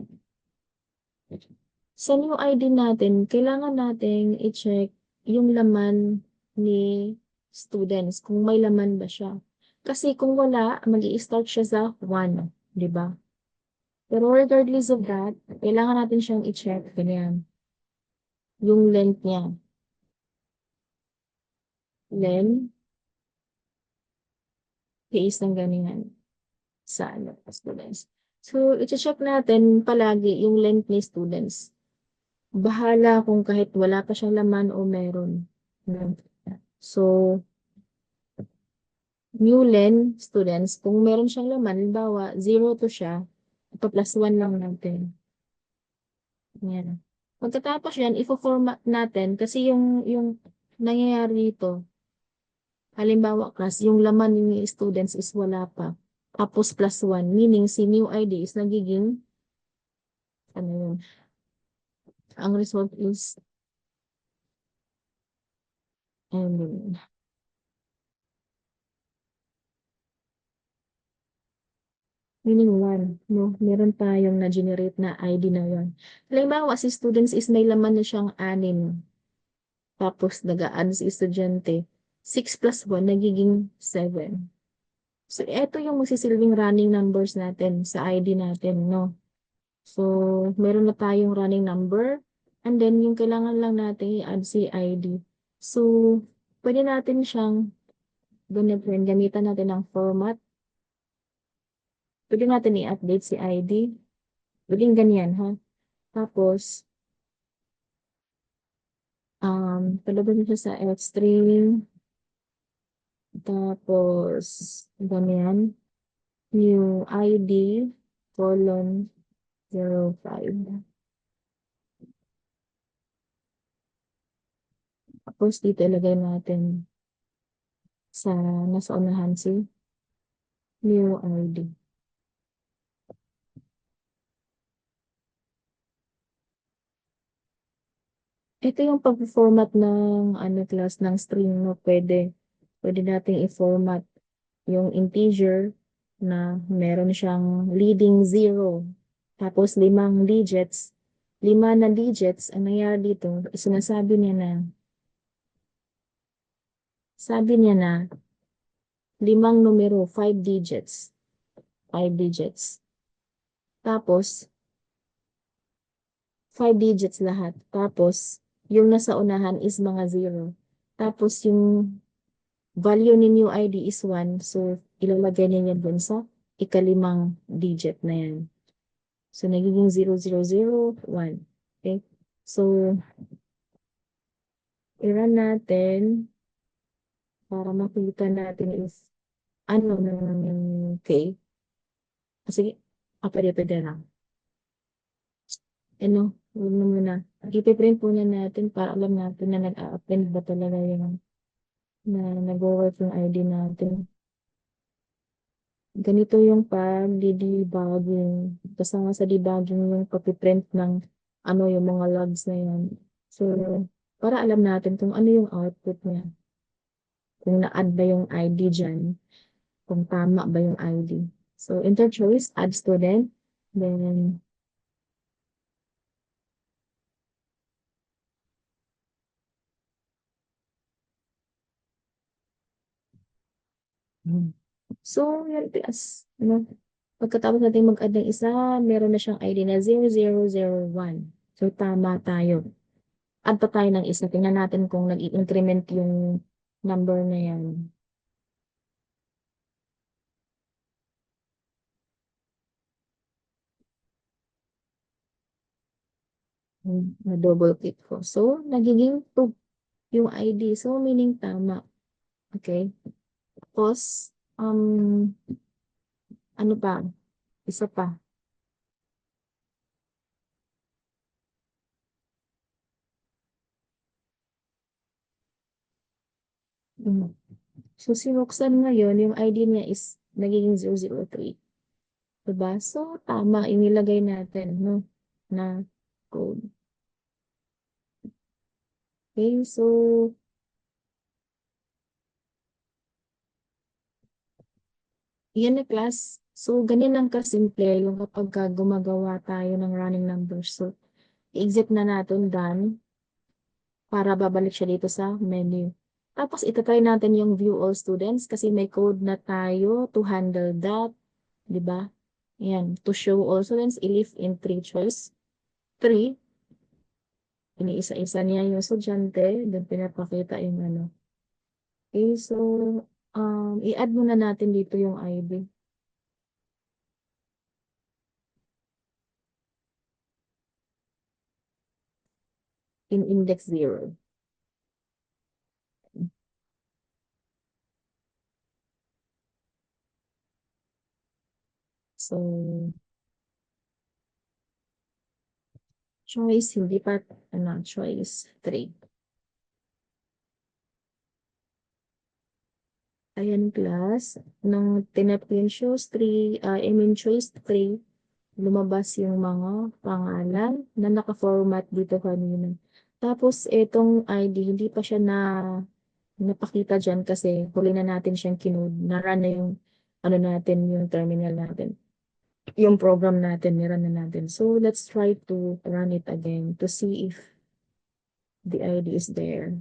Speaker 1: Sa new ID natin, kailangan nating i-check yung laman ni students, kung may laman ba siya. Kasi kung wala, mag-i-start siya sa 1, di ba? Pero regardless of that, kailangan natin siyang i-check, ganyan, yung length niya. Len, case ng ganyan sa students. So, i-check natin palagi yung length ni students. Bahala kung kahit wala pa siyang laman o meron. So, new len students, kung meron siyang laman, halimbawa, 0 to siya, ipa-plus 1 lang natin. Yan. Pagkatapos yan, ifo-format natin kasi yung nangyayari dito, halimbawa class, yung laman ni students is wala pa. tapos plus 1, meaning si new ID is nagiging, ano yun, ang result is, and meaning 1, no? Meron tayong na-generate na ID na 1. Halimbawa, si students is may laman na siyang 6, tapos nag-a-add si estudyante, 6 plus 1, nagiging 7. So, eto yung magsisilbing running numbers natin sa ID natin, no? So, meron na tayong running number, and then yung kailangan lang natin i-add si ID. So, pwede natin siyang ganito rin, gamitan natin ng format. Pwede natin i-update si ID. Pwedeng ganyan, ha? Tapos, palabas siya sa Xstream. Tapos, ganyan. New ID, colon, 05. Tapos, dito ilagay natin sa nasa unahan si new ID. Ito yung pag-format ng ano class ng string no pwede nating i-format yung integer na meron siyang leading 0 tapos 5 digits. 5 na digits, ang nangyari dito, sabi niya na 5 numero, 5 digits. 5 digits. Tapos, 5 digits lahat. Tapos, yung nasa unahan is mga 0. Tapos, yung value ni new ID is 1. So, ilalagay niya yan dun sa ikalimang digit na yan. So, nagiging 0001. Okay? So, i-run natin para makita natin if ano ng okay. Sige, pwede lang. Ano, huwag na muna. Ipiprint muna natin para alam natin na nag-a-append ba talaga yung na nag-work yung ID natin. Ganito yung pag-debugging. Kasama sa debugging yung pag-print ng ano yung mga logs na yan. So, para alam natin kung ano yung output niya. Kung na-add ba yung ID dyan. Kung tama ba yung ID. So, enter choice, add student. Then, so, yan plus. Ano? Pagkatapos natin mag-add ng isa, meron na siyang ID na 0001. So, tama tayo. Add pa tayo ng isa. Tingnan natin kung nag-i-increment yung number na yan. Na-double click ko. So, nagiging 2 yung ID. So, meaning tama. Okay? Tapos, ano pa? Isa pa. Mm. So, si Roxanne ngayon, yung ID niya is nagiging 003. Diba? So, tama. Inilagay natin, no? Na code. Okay, so, yan na class. So, ganyan lang kasimple yung kapag gumagawa tayo ng running numbers. So, i-exit na natin done para babalik siya dito sa menu. Tapos, itatry natin yung view all students kasi may code na tayo to handle that. Diba? Yan. To show all students, i-leave in 3 choice. 3. Iniisa-isa niya yung estudyante. Then, pinapakita yung ano. Okay, so, i-add muna natin dito yung ID. In index 0. So, choice, hindi pa, choice 3. Ayan class, nung tinap yung choice 3, lumabas yung mga pangalan na naka-format dito kanina. Tapos itong ID, hindi pa siya napakita diyan kasi huli na natin siyang kinode. Na-run na yung ano natin, yung terminal natin. Yung program natin, ni-run na natin. So let's try to run it again to see if the ID is there.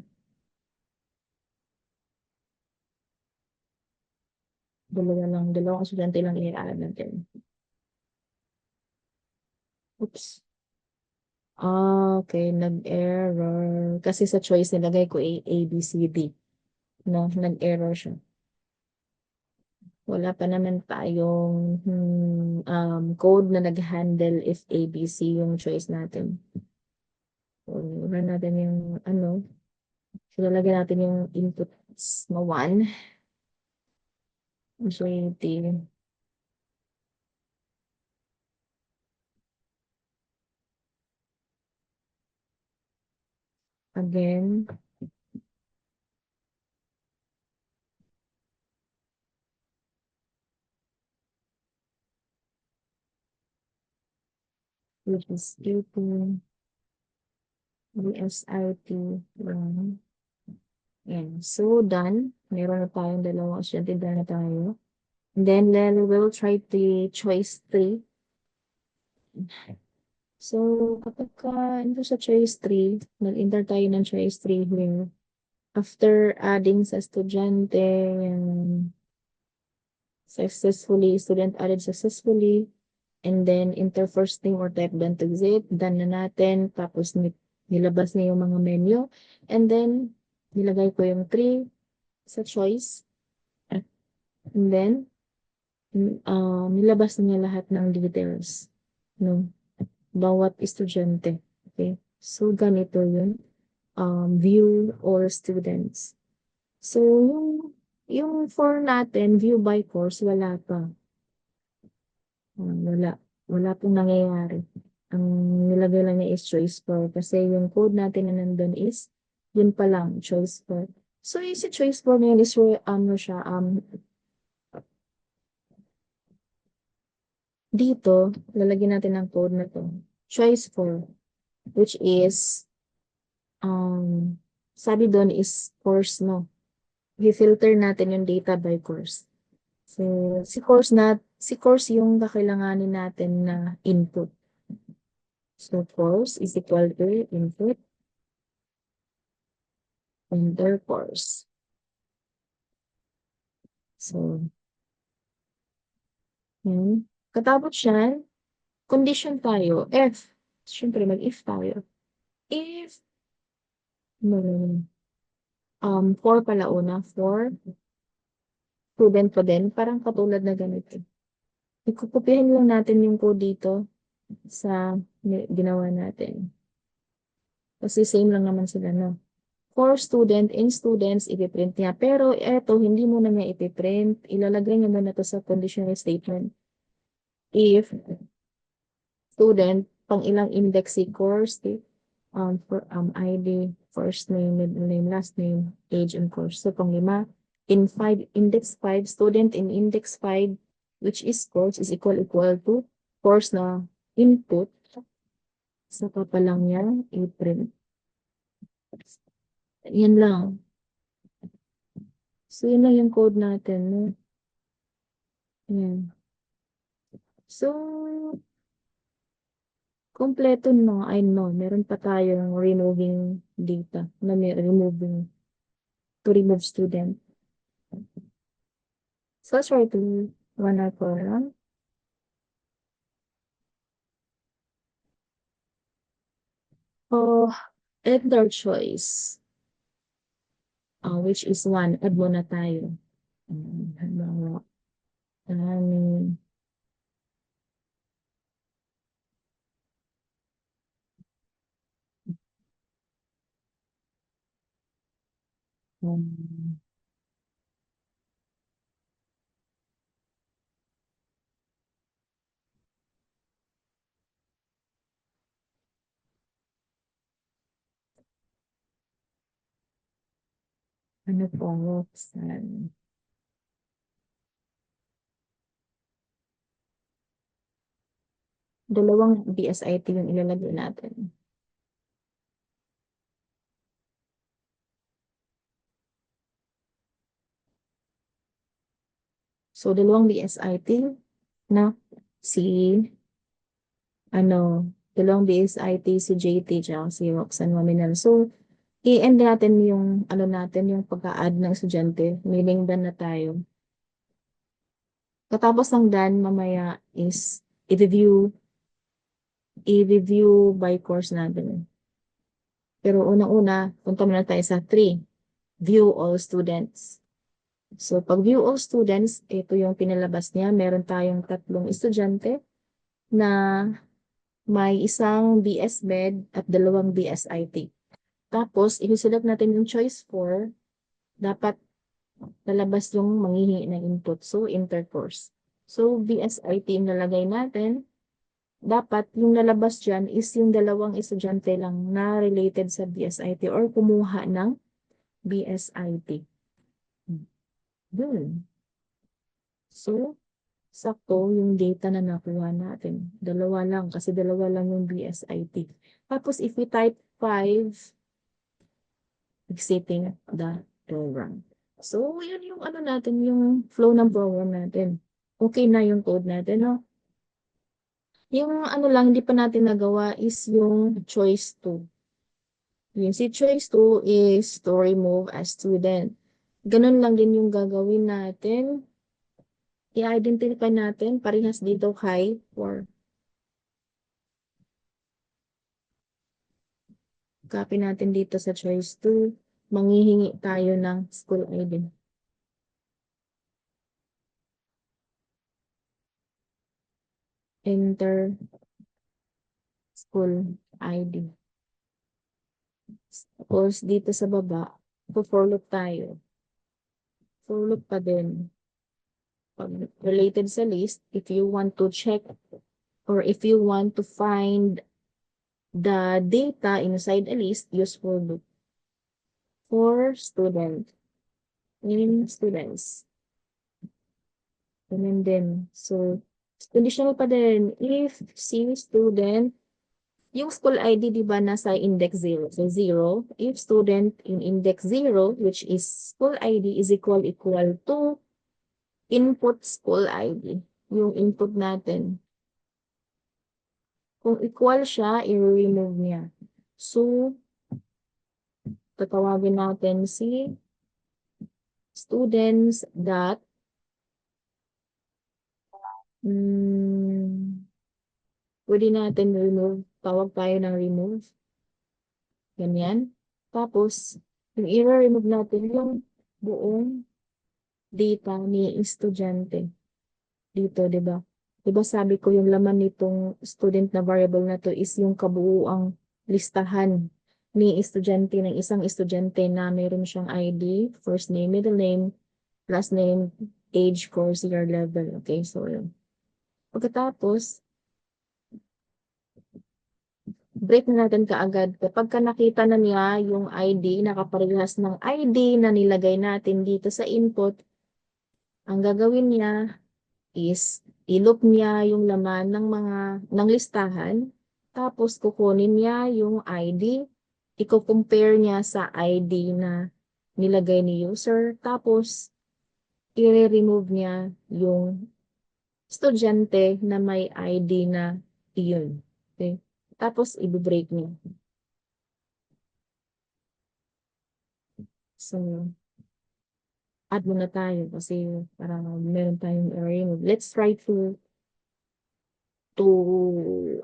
Speaker 1: Dalawang estudyante lang i-add natin. Oops. Okay, nag-error. Kasi sa choice nilagay ko A, B, C, D. No, nag-error siya. Wala pa naman tayong code na nag-handle if A, B, C yung choice natin. So, run natin yung ano. So, lalagyan natin yung inputs na 1. Initiative again. Which is 18. BSIT 1. Yan. So, done. Meron na tayong dalawang estudyante. Done na tayo. And then we'll try the choice 3. So, kapag ito sa choice 3, nag-enter tayo ng choice 3 here. After adding sa estudyante, student added successfully, and then enter first name or type done to exit, done na natin, tapos nilabas na yung mga menu, and then nilagay ko yung 3 sa choice, and then nilabas na niya lahat ng details, no? Bawat estudyante. Okay? So, ganito yun. View all students. So, yung for natin, view by course, wala pa. Wala. Wala pong nangyayari. Ang nilagay lang niya is choice for kasi yung code natin na nandun is yun pa lang, choice for. So, yung si choice for na yun is ano siya, dito, lalagyan natin ng code na to. Choice for, which is, sabi doon is course, no? I-filter natin yung data by course. So, si course yung kakailanganin natin na input. So, course is equal to input under course. So, yun. Katapos yan, condition tayo. If, syempre mag-if tayo. If, no, no, no. For pala una, for student pa din, parang katulad na ganito. Ikukupihin lang natin yung code dito sa ginawa natin. Kasi same lang naman sila, no? For student and students, ipiprint niya. Pero eto, hindi mo na niya ipiprint. Ilalagay niya muna to sa conditional statement. If student, pang ilang index si course, for ID, first name, middle name, last name, age, and course. So, pang 5, index 5, student in index 5, which is course, is equal to course na input. Saka pa lang niya i-print. Yan lang. So, yun lang yung code natin. No? Yan. So, kompleto no, I know, meron pa tayong removing data na may removing to remove student. So, let's try to run our program. Oh, enter choice, which is 1. Add muna tayo. Halimbawa, um, um, ano po, Roxanne. Dalawang BSIT yung ilalagay natin. So, dalawang BSIT na si, dalawang BSIT si JT tsaka si Roxanne Maminal. So, i-end natin yung, natin, yung pagka-add ng estudyante. Meaning done na tayo. Katapos ng done, mamaya is i-review by course natin. Pero unang-una, punta muna tayo sa 3, view all students. So, pag view all students, ito yung pinalabas niya. Meron tayong 3 estudyante na may isang BS Med at 2 BSIT. Tapos, i-select natin yung choice 4, dapat lalabas yung manghihingi ng input. So, intercourse. So, BSIT yung nalagay natin. Dapat yung lalabas dyan is yung 2 estudyante lang na related sa BSIT or kumuha ng BSIT. Yun. So, sakto yung data na nakuha natin. 2 lang kasi 2 lang yung BSIT. Tapos, if we type 5, exiting the program. So, yun yung natin, yung flow ng program natin. Okay na yung code natin, no? Yung lang, hindi pa natin nagawa is yung choice 2. Yung si choice 2 is to remove a student. Ganun lang din yung gagawin natin. I-identify natin, parehas dito kay 4. Copy natin dito sa choice 2. Manghihingi tayo ng school ID. Enter school ID. Tapos dito sa baba, for loop tayo. For loop pa din. Pag related sa list, if you want to check or if you want to find the data inside a list, use for loop. For student. In students. Ganun din. So, conditional pa din. If si student, yung school ID, di ba, nasa index 0. So, 0. If student in index 0, which is school ID, is equal to input school ID. Yung input natin. Kung equal siya, i-remove niya. So, tatawagin natin si students dot pwede natin remove. Tawag tayo ng remove. Ganyan. Tapos, yung i-remove natin yung buong data ni estudyante. Dito, di ba? Di ba sabi ko yung laman nitong student na variable na to is yung kabuuang listahan ni estudyante ng isang estudyante na mayroon siyang ID, first name, middle name, last name, age, course, year level. Okay, so yun. Pagkatapos, break na natin kaagad. Kapag nakita na niya yung ID, nakaparehas ng ID na nilagay natin dito sa input, ang gagawin niya is i-loop niya yung laman ng listahan, tapos kukunin niya yung ID, i-compare niya sa ID na nilagay ni user, tapos i-remove niya yung estudyante na may ID na iyon. Okay? Tapos i-break niya. So, add muna tayo kasi parang meron tayong remove. Let's try to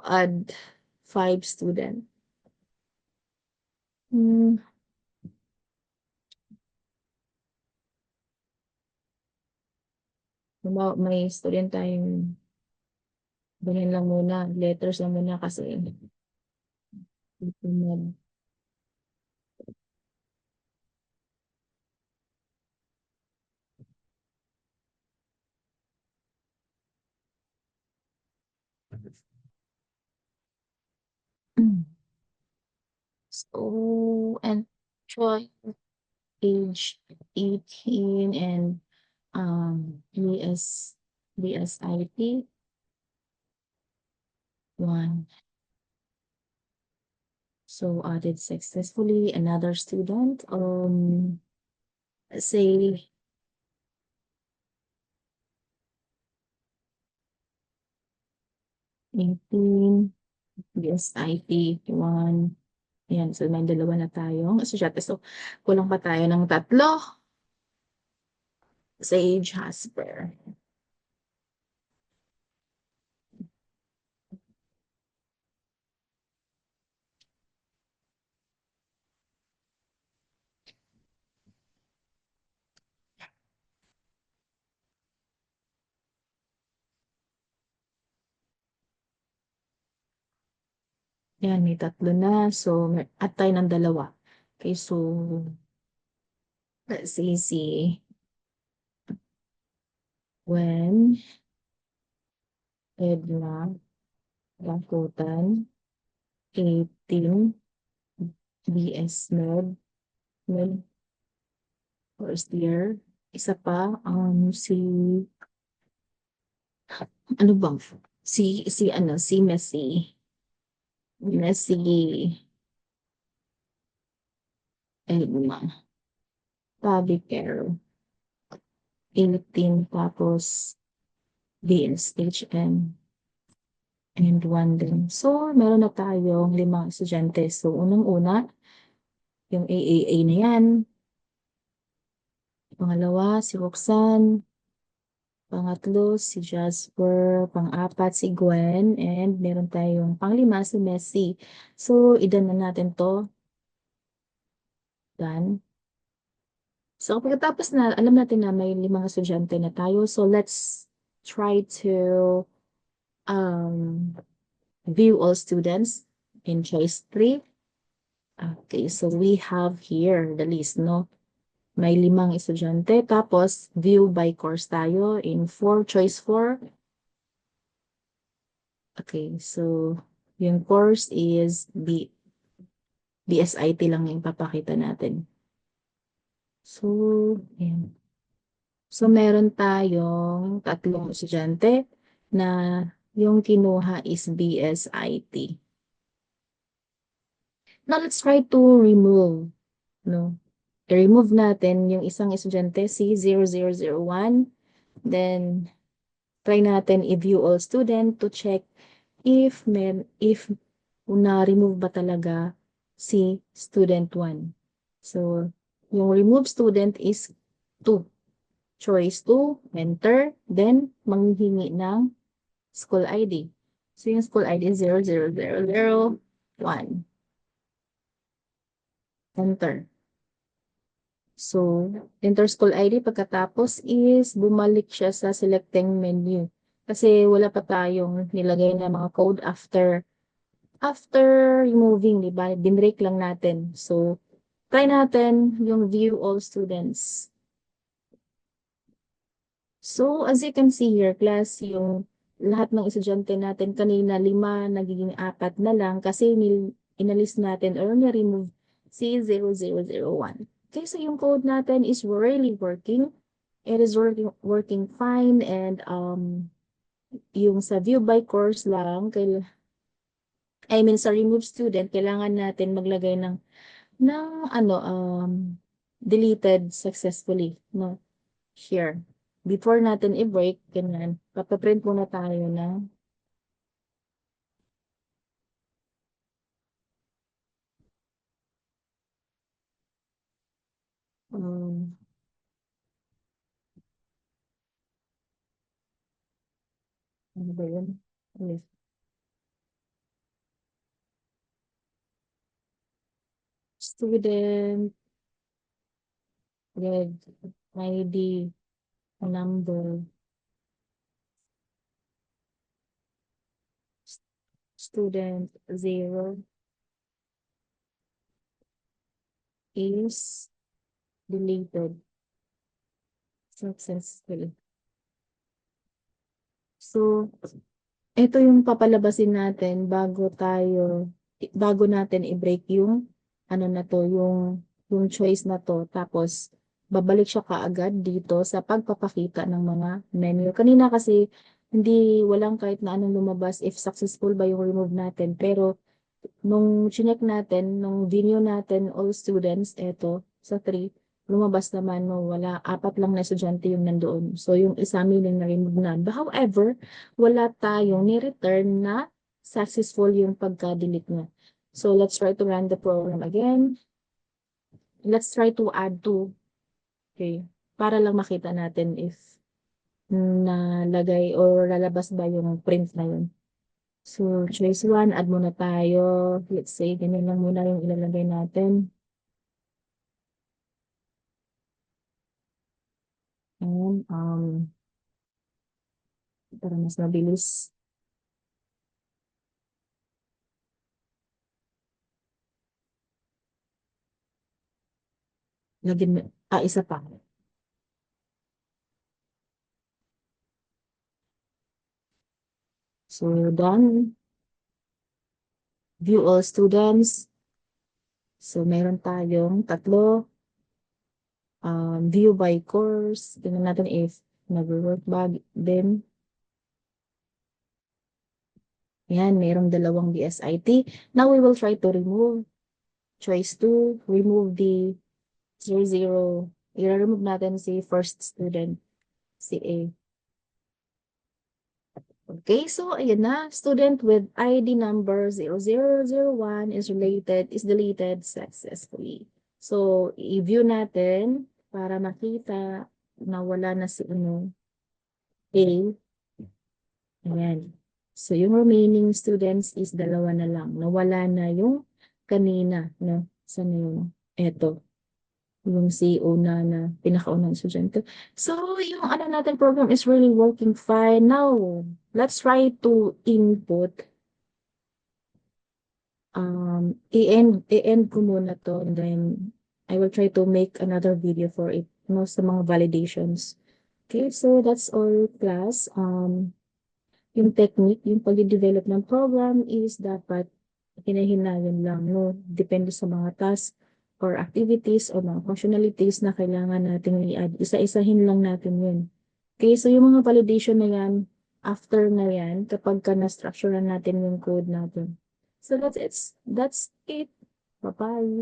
Speaker 1: add 5 student. May student tayong ganyan lang muna. Letters lang muna kasi so, and try age 18 and BSIT. 1. So added successfully another student. Say 18, BSIP 1. Ayan, so may dalawa na tayong estudyante. So, kulang pa tayo ng tatlo. Sage Jasper. Ayan, may tatlo na. So, at tayo ng dalawa. Okay, so, let's see. When Edna Gakutan 18 BS Med first year. Isa pa, ano bang, si Messi Edna, Tabi Care, 18, tapos BSHM, and 1 din. So, meron na tayong 5 estudyante. So, unang-una, yung AAA na yan. Pangalawa, si Roxanne. Pangatlo, si Jasper. Pang-apat, si Gwen. And meron tayong pang-5, si Messi. So, idan na natin to. Done. So, pagkatapos na, alam natin na may 5 estudyante na tayo. So, let's try to um, view all students in choice 3. Okay, so we have here the list, no? May 5 estudyante. Tapos, view by course tayo in choice 4. Okay, so yung course is BSIT lang yung papakita natin. So, ayan. So, meron tayong 3 estudyante na yung kinuha is BSIT. Now, let's try to remove, no? I-remove natin yung isang estudyante, si 0001. Then, try natin i-view all student to check if na-remove ba talaga si student 1. So, yung remove student is 2. Choice 2, enter, then manghihingi ng school ID. So, yung school ID is 00001. Enter. So, enter school ID pagkatapos is bumalik siya sa selecting menu. Kasi wala pa tayong nilagay na mga code after removing, di ba? Binrake lang natin. So, try natin yung view all students. So, as you can see here, class, yung lahat ng estudyante natin kanina 5, nagiging 4 na lang kasi inalis natin or na-remove si 0001. Okay, so yung code natin is really working. It is working fine, and yung sa view by course lang, sa remove student, kailangan natin maglagay ng deleted successfully, no? Here. Before natin i-break, ganyan, papaprint muna tayo ng um, ano ba yun? Student with ID number, student 0 is deleted successfully. So, ito yung papalabasin natin bago natin i-break yung ano na to, yung choice na to. Tapos, babalik siya kaagad dito sa pagpapakita ng mga menu. Kanina kasi, hindi walang kahit na anong lumabas if successful ba yung remove natin. Pero nung chineck natin, nung video natin, all students, eto, sa 3, lumabas naman no, wala, 4 lang na estudyante yung nandoon. So, yung isa meaning na-remove na. But however, wala tayong ni-return na successful yung pagka-delete niya. So, let's try to run the program again. Let's try to add 2. Okay. Para lang makita natin if nalagay or lalabas ba yung print na yun. So, choice 1, add muna tayo. Let's say, ganyan lang muna yung ilalagay natin. And, para mas mabilis. Lagyan mo, isa pa. So, done. View all students. So, meron tayong 3. View by course. Tingnan natin if nag-work ba din. Yan, merong 2 BSIT. Now, we will try to remove. Choice 2, remove the 00. I-remove natin si first student, si A. Okay, so ayan na. Student with ID number 0001 is deleted successfully. So, i-view natin para makita na wala na si A. Ayan. So, yung remaining students is 2 na lang. Nawala na yung kanina, no? Saan na yun? Eto. Yung CEO na pinakaunang estudyante. So, yung natin program is really working fine. Now, let's try to input. I-end ko muna to and then I will try to make another video for it. No, sa mga validations. Okay, so that's all class. Yung technique, yung pag-develop ng program is dapat hinahinayan lang, no? Depende sa mga tasks or activities o mga functionalities na kailangan nating i-add. Isa-isahin lang natin yun. Okay, so yung mga validation na yan, after na yan, kapag ka na-structure natin yung code natin. So that's it. That's it. Bye-bye.